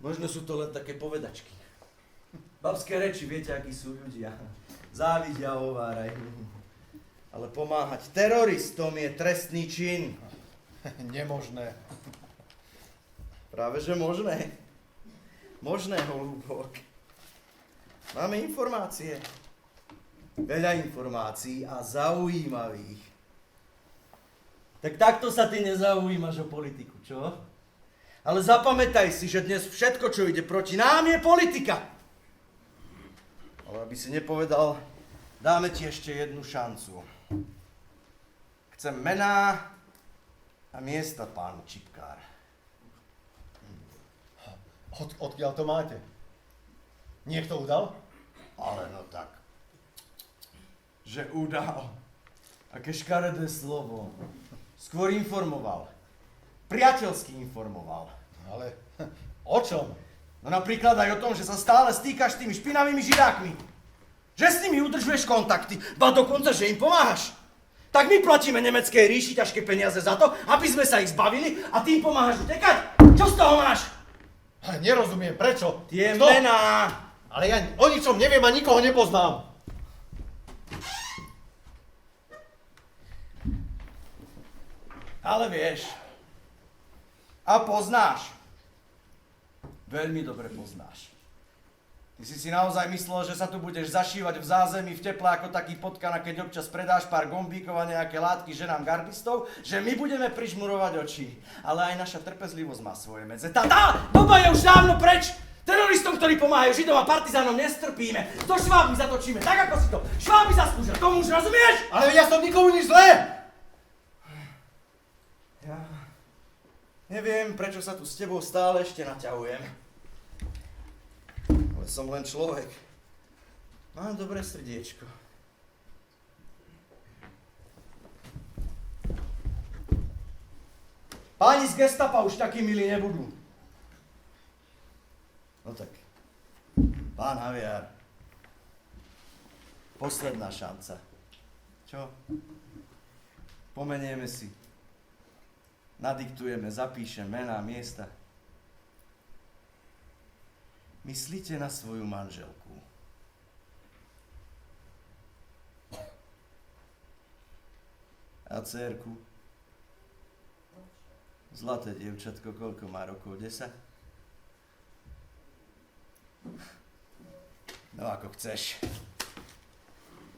Speaker 6: Možno sú to len také povedačky. Babské reči, viete, akí sú ľudia. Závidia, ováraj. Ale pomáhať teroristom je trestný čin.
Speaker 2: Nemožné.
Speaker 6: Práve že možné. Možné, holúbok. Máme informácie. Veľa informácií a zaujímavých. Tak takto sa ty nezaujímaš o politiku, čo? Ale zapamätaj si, že dnes všetko, čo ide proti nám, je politika. Ale aby si nepovedal, dáme ti ešte jednu šancu. Chcem mená a miesta, pán Čipkár.
Speaker 2: Odkiaľ to máte? Niekto udal?
Speaker 6: Ale no tak. Že udal. Aké škaredé slovo. Skôr informoval. Priateľsky informoval.
Speaker 2: Ale o čom?
Speaker 6: No napríklad aj o tom, že sa stále stýkaš s tými špinavými židákmi. Že s nimi udržuješ kontakty, ba dokonca, že im pomáhaš. Tak my platíme nemeckej ríši ťažké peniaze za to, aby sme sa ich zbavili a tým pomáhaš utekať.
Speaker 5: Čo z toho máš?
Speaker 4: Nerozumiem, prečo?
Speaker 5: Tie
Speaker 4: Kto?
Speaker 5: mená.
Speaker 4: Ale ja o ničom neviem a nikoho nepoznám.
Speaker 5: Ale vieš. A poznáš. Veľmi dobre poznáš. Ty si naozaj myslel, že sa tu budeš zašívať v zázemí v teple ako taký potkan, a keď občas predáš pár gombíkov a nejaké látky ženám gardistov, že my budeme prižmurovať oči. Ale aj naša trpezlivosť má svoje medze. Tá doba je už dávno preč! Teroristom, ktorí pomáhajú Židom a partizánom, nestrpíme. To švábmi zatočíme, tak ako si to šváby zaslúžia. Tomu už rozumieš?
Speaker 4: Ale ja som nikomu nič zlé!
Speaker 5: Ja neviem, prečo sa tu s tebou stále ešte naťahujem. Ale som len človek. Mám dobré srdiečko. Páni z gestapa už takí milí nebudú. No tak, pán Javier, posledná šanca. Čo? Pomenieme si. Nadiktujeme, zapíšem mená, miesta. Myslíte na svoju manželku. A dcérku. Zlaté dievčatko, koľko má rokov? 10? No ako chceš.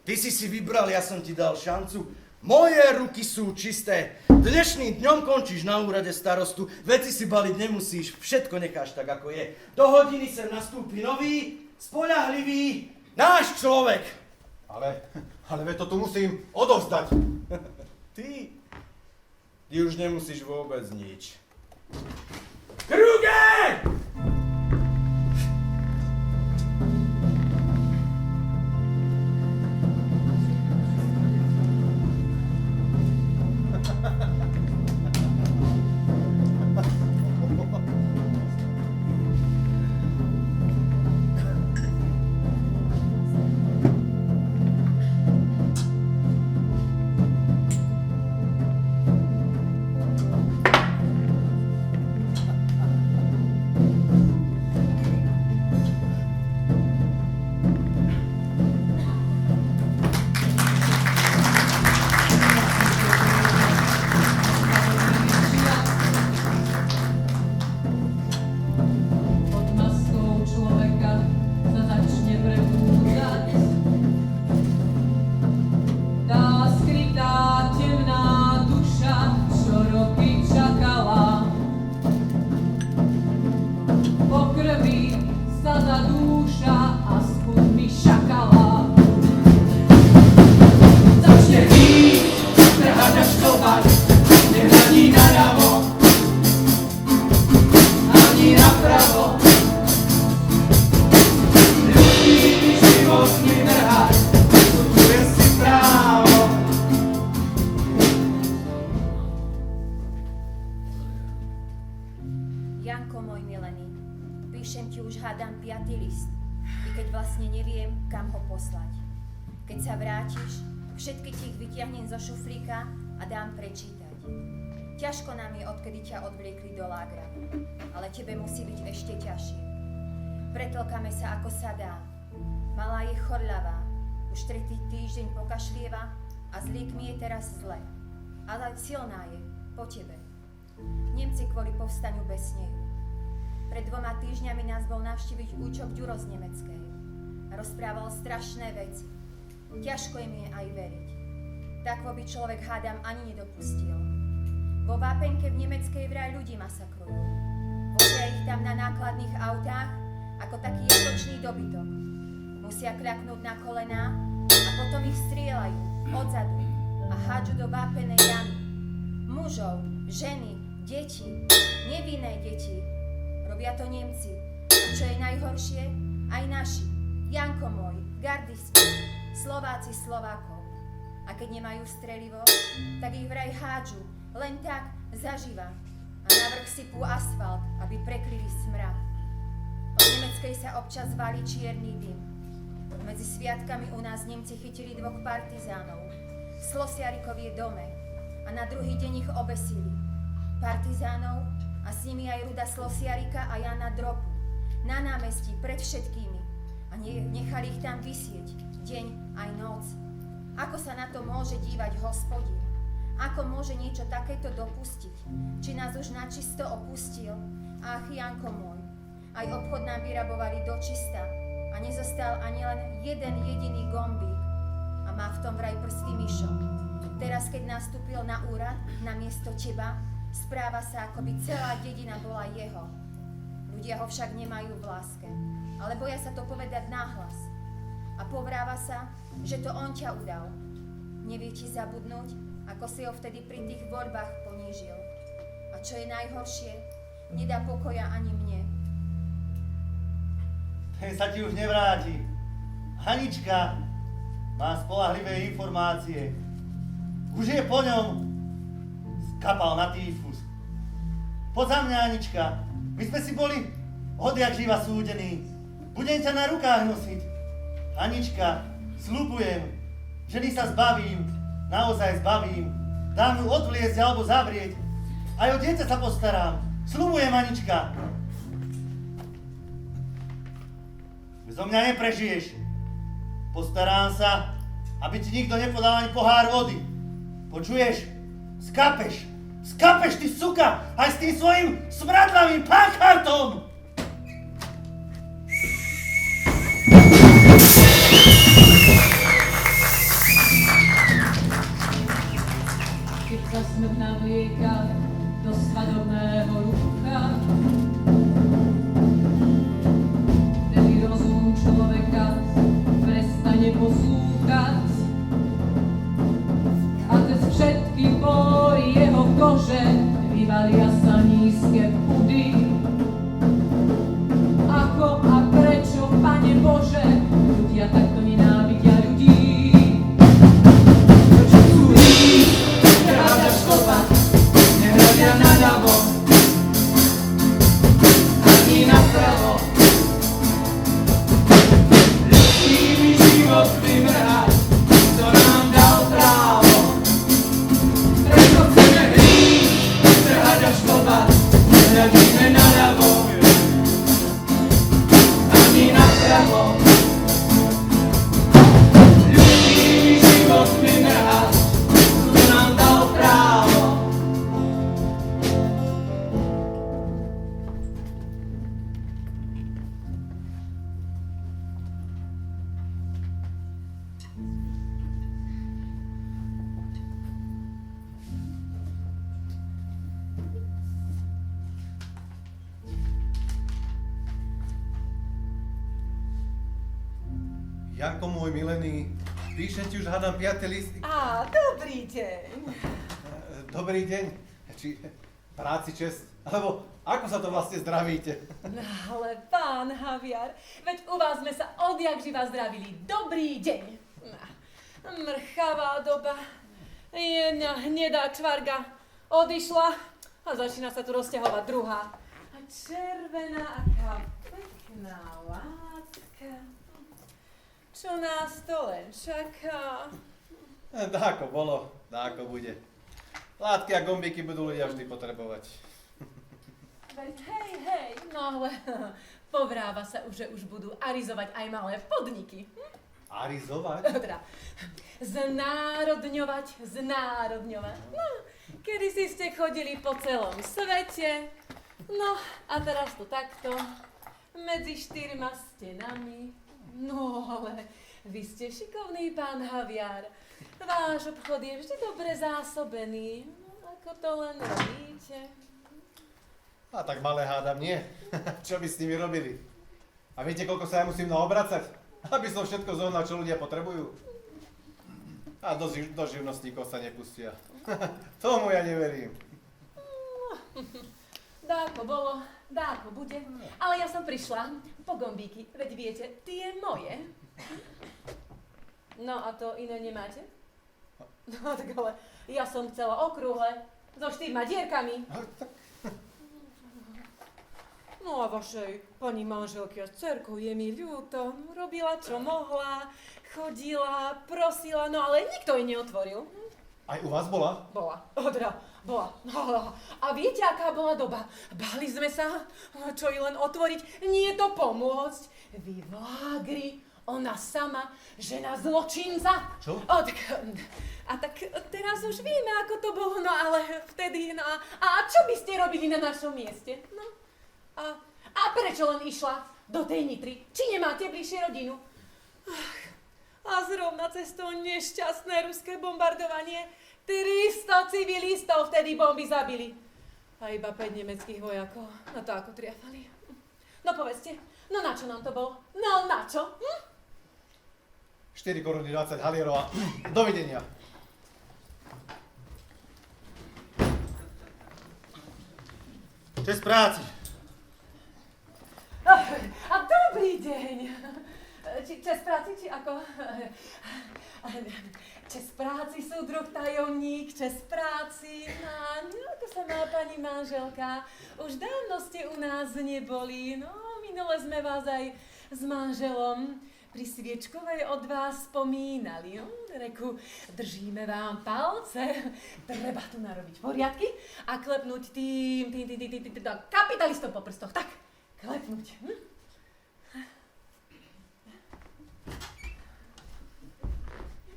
Speaker 5: Ty si vybral, ja som ti dal šancu. Moje ruky sú čisté. Dnešným dňom končíš na úrade starostu, veci si baliť nemusíš, všetko necháš tak, ako je. Do hodiny sem nastúpi nový, spoľahlivý, náš človek.
Speaker 4: Ale veď to tu musím odovzdať.
Speaker 5: Ty už nemusíš vôbec nič. Kruger!
Speaker 16: Janko, môj milený, píšem ti už hádam 5. list, i keď vlastne neviem, kam ho poslať. Keď sa vrátiš, všetky ti ich vytiahnem zo šuflíka a dám prečítať. Ťažko nám je, odkedy ťa odvliekli do lágra, ale tebe musí byť ešte ťažšie. Pretlkáme sa, ako sa dá. Malá je chorľavá, už 3. týždeň pokašlieva a s liekmi je teraz zle. Ale silná je, po tebe. Nemci kvôli povstaniu besnejú. Pred 2 týždňami nás bol navštíviť účok Ďuro z Nemeckej. Rozprával strašné veci. Ťažko im je aj veriť. Takvo by človek, hádam, ani nedopustil. Vo Vápenke v Nemeckej vraj ľudí masakrujú. Vozia ich tam na nákladných autách ako taký jatočný dobytok. Musia kľaknúť na kolená a potom ich strieľajú odzadu a hádžu do vápenej jamy. Mužov, ženy, deti, nevinné deti. Robia to Nemci. A čo je najhoršie? Aj naši. Janko môj, gardisti, Slováci Slovákov. A keď nemajú strelivo, tak ich vraj hádžu, len tak, zaživa. A navrch sypú asfalt, aby prekryli smrad. Od Nemeckej sa občas valí čierny dym. Medzi sviatkami u nás Nemci chytili 2 partizánov v Slosiarikovie dome a na druhý deň ich obesili. Partizánov a s nimi aj Ruda Slosiarika a Jana Dropu. Na námestí pred všetkými. A nechali ich tam visieť, deň aj noc. Ako sa na to môže dívať Hospodin? Ako môže niečo takéto dopustiť? Či nás už načisto opustil? Ach, Janko môj, aj obchod nám vyrabovali dočista a nezostal ani len jeden jediný gombík. A má v tom vraj prsty Mišo. Teraz, keď nastúpil na úrad, na miesto teba, správa sa, ako by celá dedina bola jeho. Ľudia ho však nemajú v láske, ale boja sa to povedať nahlas. A povráva sa, že to on ťa udal. Nevie ti zabudnúť, ako si ho vtedy pri tých voľbách ponížil. A čo je najhoršie, nedá pokoja ani mne.
Speaker 13: Ten sa ti už nevráti. Hanička má spoľahlivé informácie. Už je po ňom. Skapal na týfus. Poď za mňa, Anička. My sme si boli odjak živa súdení. Budem ťa na rukách nosiť. Anička, sľubujem, ženy sa zbavím. Naozaj zbavím. Dám ju odvliecť alebo zavrieť. Aj o dieťa sa postarám. Sľubujem, Anička. Bezo mňa neprežiješ. Postarám sa, aby ti nikto nepodal ani pohár vody. Počuješ? Skapeš! Skapeš, ty suka! Aj s tým svojim smradlavým pankartom!
Speaker 12: Keď sa smrť navlieka do svadobného rúcha, vtedy rozum človeka prestane poslúchať a cez všetky pory jeho kože vyvalia sa nízke pudy. Ako a prečo, Pane Bože, ľudia takto nenávidia ľudí? Prečo sú líni, hľadaš kopať, nehľadia naľavo, ani napravo. Ľudskými životmi mrhať, to nám dal právo. Preto chceme hríť, trhať a škopať, nehľadíme naľavo, ani napravo. Ľudskými životmi mrhať, to nám dal právo.
Speaker 2: Janko môj milený, píšem ti už hádam 5. list.
Speaker 12: Á, dobrý deň.
Speaker 2: Dobrý deň. Či práci čest, alebo ako sa to vlastne zdravíte?
Speaker 12: No ale pán Haviar, veď u vás sme sa odjak živa zdravili. Dobrý deň. Mrchavá doba. Jedna hnedá čvarga odišla a začína sa tu rozťahovať druhá. A červená aká pekná látka. Čo nás to len čaká?
Speaker 2: Dáko bolo, dáko bude. Látky a gombíky budú ľudia vždy potrebovať.
Speaker 12: Veď hej, no ale povráva sa už, že už budú arizovať aj malé podniky.
Speaker 2: Arizovať?
Speaker 12: Teda, znárodňovať. No, kedysi ste chodili po celom svete, no a teraz to takto, medzi 4 stenami. No ale vy ste šikovný, pán Haviar. Váš obchod je vždy dobre zásobený. No, ako to len robíte?
Speaker 2: A tak malé hádam nie. Čo by s nimi robili? A viete, koľko sa ja musím naobracať? Aby som všetko zohnal, čo ľudia potrebujú. A do živnostníkov sa nepustia. Tomu ja neverím.
Speaker 12: Dáko bolo, dáko bude. Ale ja som prišla po gombíky, veď viete, tie moje. No a to iné nemáte? No tak ale ja som chcela okrúhle, so 4 dierkami. No a vašej pani manželky a dcerkou je mi ľúto. Robila čo mohla, chodila, prosila, no ale nikto jej neotvoril.
Speaker 2: Aj u vás bola?
Speaker 12: Bola. Odra. Bola. No, a viete, aká bola doba? Báli sme sa, čo i len otvoriť, nie to pomôcť. Vy v lágri, ona sama, žena zločinca.
Speaker 2: Čo?
Speaker 12: A tak teraz už vieme, ako to bolo, no ale vtedy, no a čo by ste robili na našom mieste? No, a prečo len išla do tej Nitry? Či nemáte bližšie rodinu? A zrovna cez to nešťastné ruské bombardovanie 300 civilistov vtedy bomby zabili. A iba 5 nemeckých vojakov na to ako triafali. No povedzte, no na čo nám to bolo? No na čo?
Speaker 2: 4 koruny 20 halierov a dovidenia.
Speaker 13: Čest práci.
Speaker 12: A dobrý deň. Čest práci, či ako? Čest práci, súdruh tajomník, čest práci. No, ako sa má pani manželka? Už dávno ste u nás neboli. No, minule sme vás aj s manželom pri Sviečkovej od vás spomínali. No, reku, držíme vám palce. Treba tu narobiť poriadky a klepnúť tým kapitalistom po prstoch. Tak, klepnúť.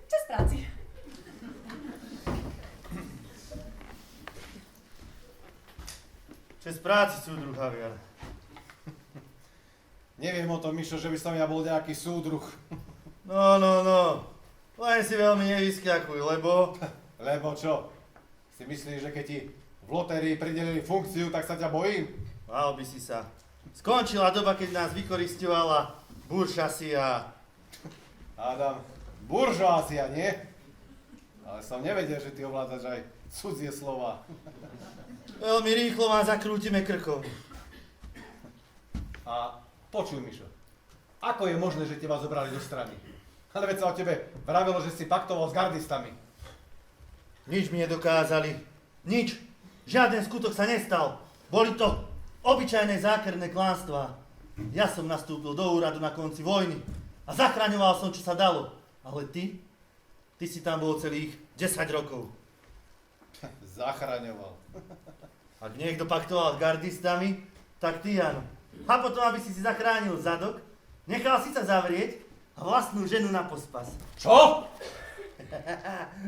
Speaker 12: Čas práci.
Speaker 13: Čest práci, súdruh Javier.
Speaker 2: Neviem o tom, Mišo, že by som ja bol nejaký súdruh.
Speaker 13: No. Len si veľmi nevyskakuj, lebo...
Speaker 2: Lebo čo? Si myslíš, že keď ti v lotérii pridelili funkciu, tak sa ťa bojím?
Speaker 13: Mal by si sa. Skončila doba, keď nás vykoristovala buršasia.
Speaker 2: Adam, buržoázia, nie? Ale som nevedel, že ty ovládaš aj cudzie slova.
Speaker 13: Veľmi rýchlo vám zakrútime krkom.
Speaker 2: A počuj, Mišo, ako je možné, že teba zobrali do strany? Ale veď sa o tebe vravilo, že si paktoval s gardistami.
Speaker 13: Nič mi nedokázali. Nič. Žiaden skutok sa nestal. Boli to obyčajné zákerné klanstvá. Ja som nastúpil do úradu na konci vojny a zachraňoval som, čo sa dalo. Ale ty si tam bol celých 10 rokov.
Speaker 2: Zachraňoval.
Speaker 13: Ak niekto paktoval s gardistami, tak ty áno. A potom, aby si zachránil zadok, nechal si sa zavrieť a vlastnú ženu na pospas.
Speaker 2: Čo?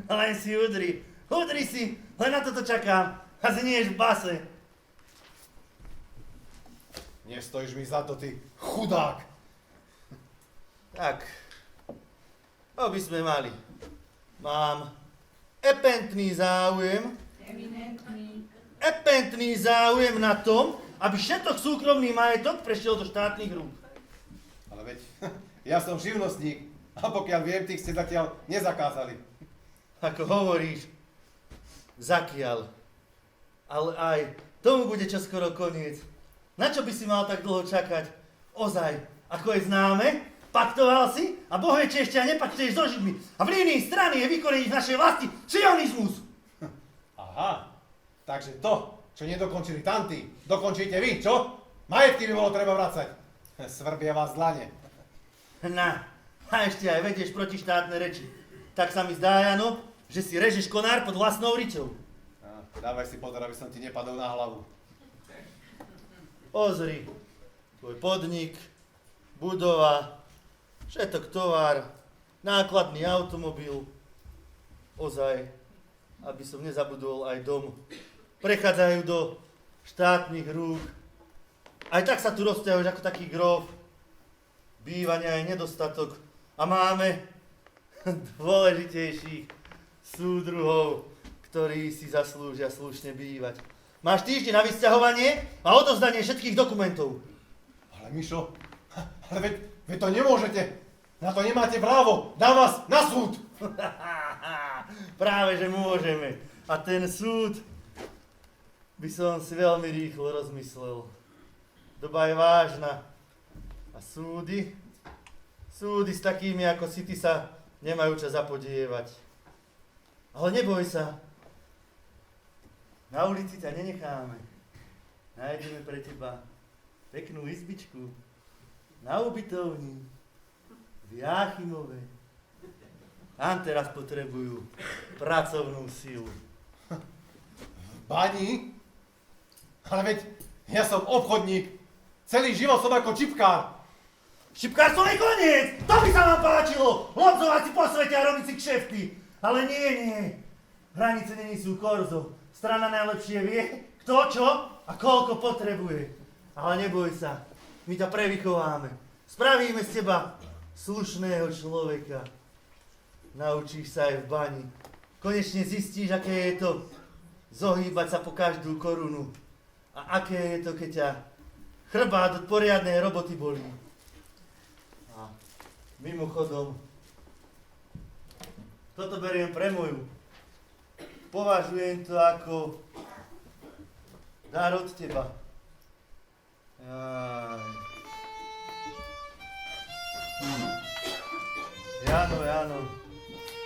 Speaker 13: Len si udri. Udri si, len na toto čakám. A znieš v base.
Speaker 2: Nestojíš mi za to, ty chudák.
Speaker 13: Tak, to by sme mali. Mám epentný záujem na tom, aby všetok súkromný majetok prešiel do štátnych rúk.
Speaker 2: Ale veď, ja som živnostník a pokiaľ viem, tých ste zatiaľ nezakázali.
Speaker 13: Ako hovoríš, zakiaľ. Ale aj tomu bude čoskoro koniec. Na čo by si mal tak dlho čakať? Ozaj, ako je známe, paktoval si a Boh vie, či ešte aj nepaktuješ so Židmi. A v línii strany je vykoreniť v našej vlasti sionizmus.
Speaker 2: Aha, takže to, čo nedokončili tanty, dokončíte vy, čo? Majetky by bolo treba vracať. Svrbia vás dlane.
Speaker 13: Na, a ešte aj vedieš protištátne reči. Tak sa mi zdá, Jano, že si režeš konár pod vlastnou riťou.
Speaker 2: Dávaj si pozor, aby som ti nepadol na hlavu.
Speaker 13: Pozri, tvoj podnik, budova, všetok tovar, nákladný automobil. Ozaj, aby som nezabudol aj dom. Prechádzajú do štátnych rúk. Aj tak sa tu rozťahuješ ako taký grof. Bývania je nedostatok a máme dôležitejších súdruhov, ktorí si zaslúžia slušne bývať. Máš týždeň na vysťahovanie a odovzdanie všetkých dokumentov.
Speaker 2: Ale Mišo, ale veď to nemôžete. Na to nemáte právo. Dám vás na súd.
Speaker 13: Práve, že môžeme. A ten súd by som si veľmi rýchlo rozmyslel. Doba je vážna. A súdy s takými ako si ty sa nemajú čas zapodievať. Ale neboj sa. Na ulici ťa nenecháme. Nájdeme pre teba peknú izbičku na ubytovni v Jáchymove. Tam teraz potrebujú pracovnú silu.
Speaker 2: V bani? Ale veď ja som obchodník. Celý život som ako čipkár.
Speaker 13: Šipkárstvo je koniec! To by sa vám páčilo! Lobzovať si po svete a robiť si kšefty. Ale nie. Hranice není sú korzo. Strana najlepšie vie, kto čo a koľko potrebuje. Ale neboj sa, my ťa prevychováme. Spravíme z teba slušného človeka. Naučíš sa aj v bani. Konečne zistíš, aké je to zohýbať sa po každú korunu. A aké je to, keď ťa chrbát od poriadnej roboty bolí. A mimochodom, toto beriem pre moju. Považujem to ako dar od teba. Jano,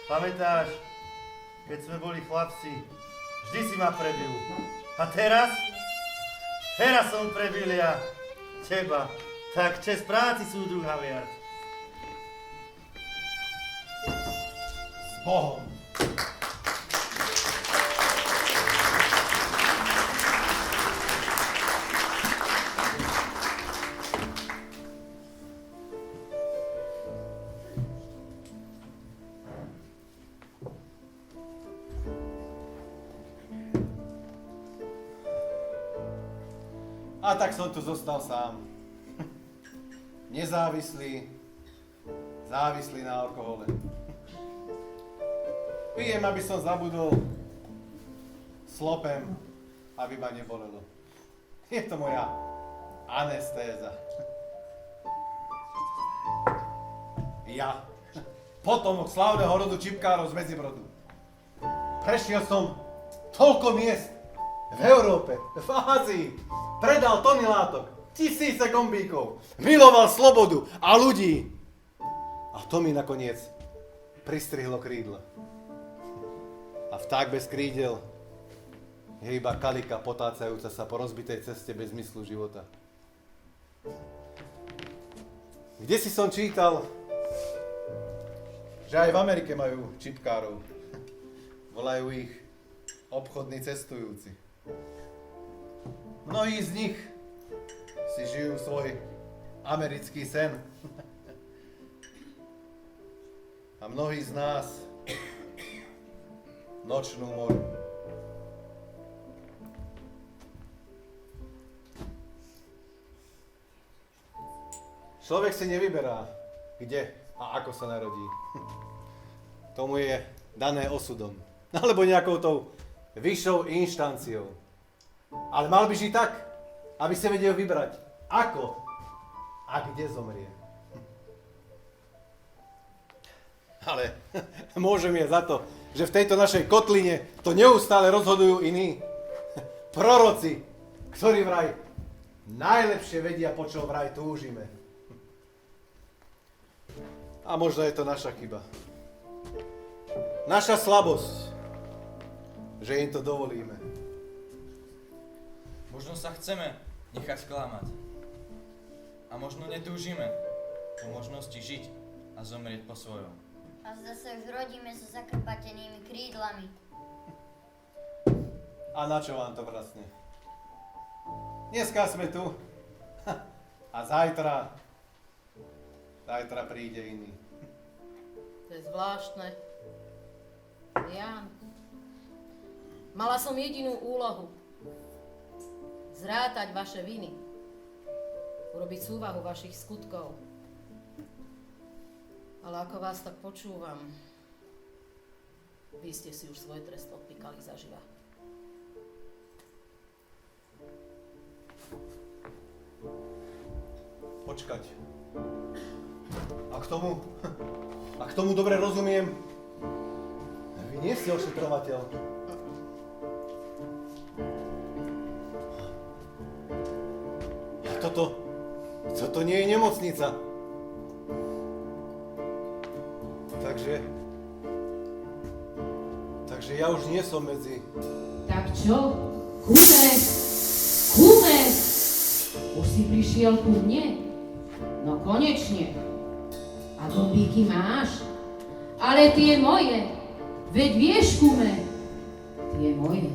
Speaker 13: pamätáš, keď sme boli chlapci, vždy si ma prebil. A teraz? Teraz som prebil ja teba. Tak čest práci sú druhá viac.
Speaker 2: S Bohom. A tak som tu zostal sám. Nezávislý, závislý na alkohole. Pijem, aby som zabudol, slopem, aby ma nebolelo. Je to moja anestéza. Ja, potomok slávneho rodu čipkárov z Medzibrodu. Prešiel som toľko miest v Európe, v Ázii, predal tony látok, tisíce gombíkov, miloval slobodu a ľudí. A to mi nakoniec pristrihlo krídla. A vták bez krídel je iba kalika potácajúca sa po rozbitej ceste bez zmyslu života. Kde si som čítal, že aj v Amerike majú čipkárov. Volajú ich obchodní cestujúci. Mnohí z nich si žijú svoj americký sen. A mnohí z nás nočnú moru. Človek si nevyberá, kde a ako sa narodí. Tomu je dané osudom. Alebo nejakou tou vyššou inštanciou. Ale mal by žiť tak, aby si vedel vybrať, ako a kde zomrie. Ale môžem je za to, že v tejto našej kotline to neustále rozhodujú iní. Proroci, ktorí vraj najlepšie vedia, po čom vraj túžime. A možno je to naša chyba. Naša slabosť, že im to dovolíme.
Speaker 15: Možno sa chceme nechať sklamať. A možno netúžime po možnosti žiť a zomrieť po svojom.
Speaker 8: A zase už rodíme so zakrpatenými krídlami.
Speaker 2: A na čo vám to vlastne? Dneska sme tu a zajtra príde iný.
Speaker 1: To je zvláštne. Ján, mala som jedinú úlohu. Zrátať vaše viny. Urobiť súvahu vašich skutkov. Ale ako vás tak počúvam, vy ste si už svoj trest odpíkali zaživa.
Speaker 2: Počkať. A k tomu dobre rozumiem, vy nie ste ošetrovateľ. Toto nie je nemocnica. Takže ja už nie som medzi...
Speaker 1: Tak čo? Kume! Už si prišiel ku mne? No konečne. A gombíky máš? Ale tie moje. Veď vieš, kume, tie moje.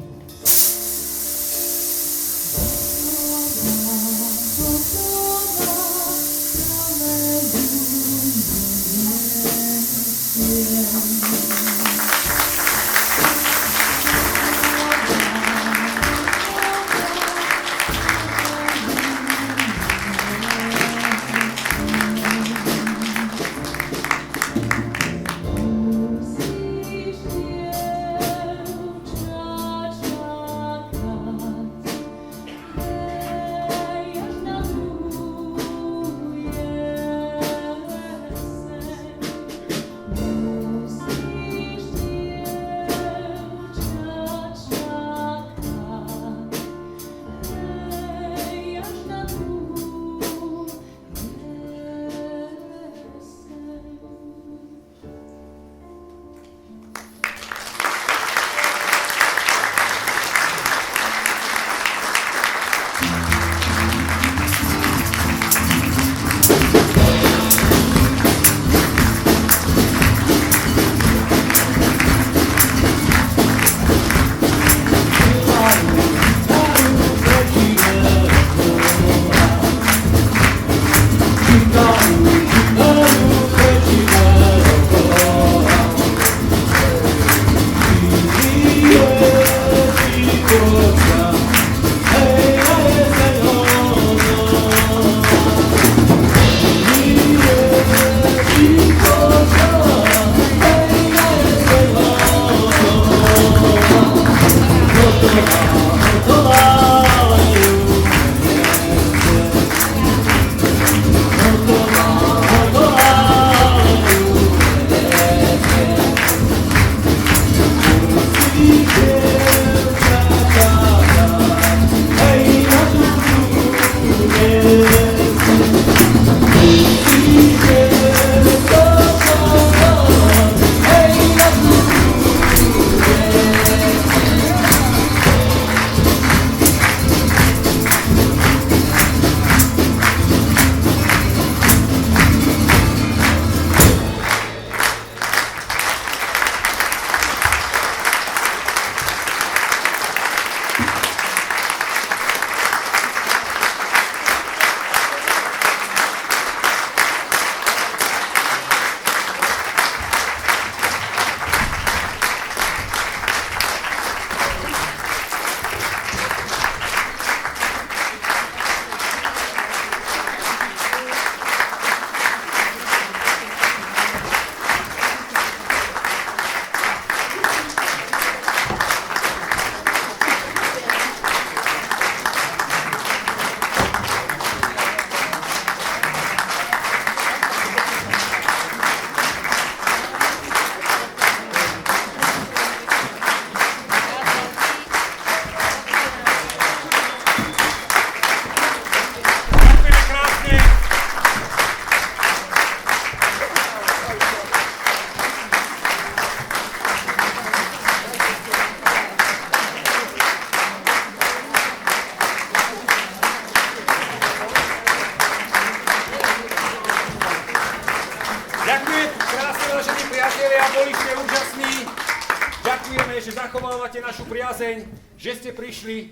Speaker 10: je, že zachovávate našu priazeň, že ste prišli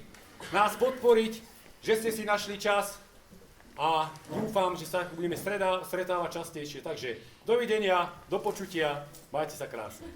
Speaker 10: nás podporiť, že ste si našli čas a dúfam, že sa budeme stretávať častejšie. Takže dovidenia, do počutia, majte sa krásne.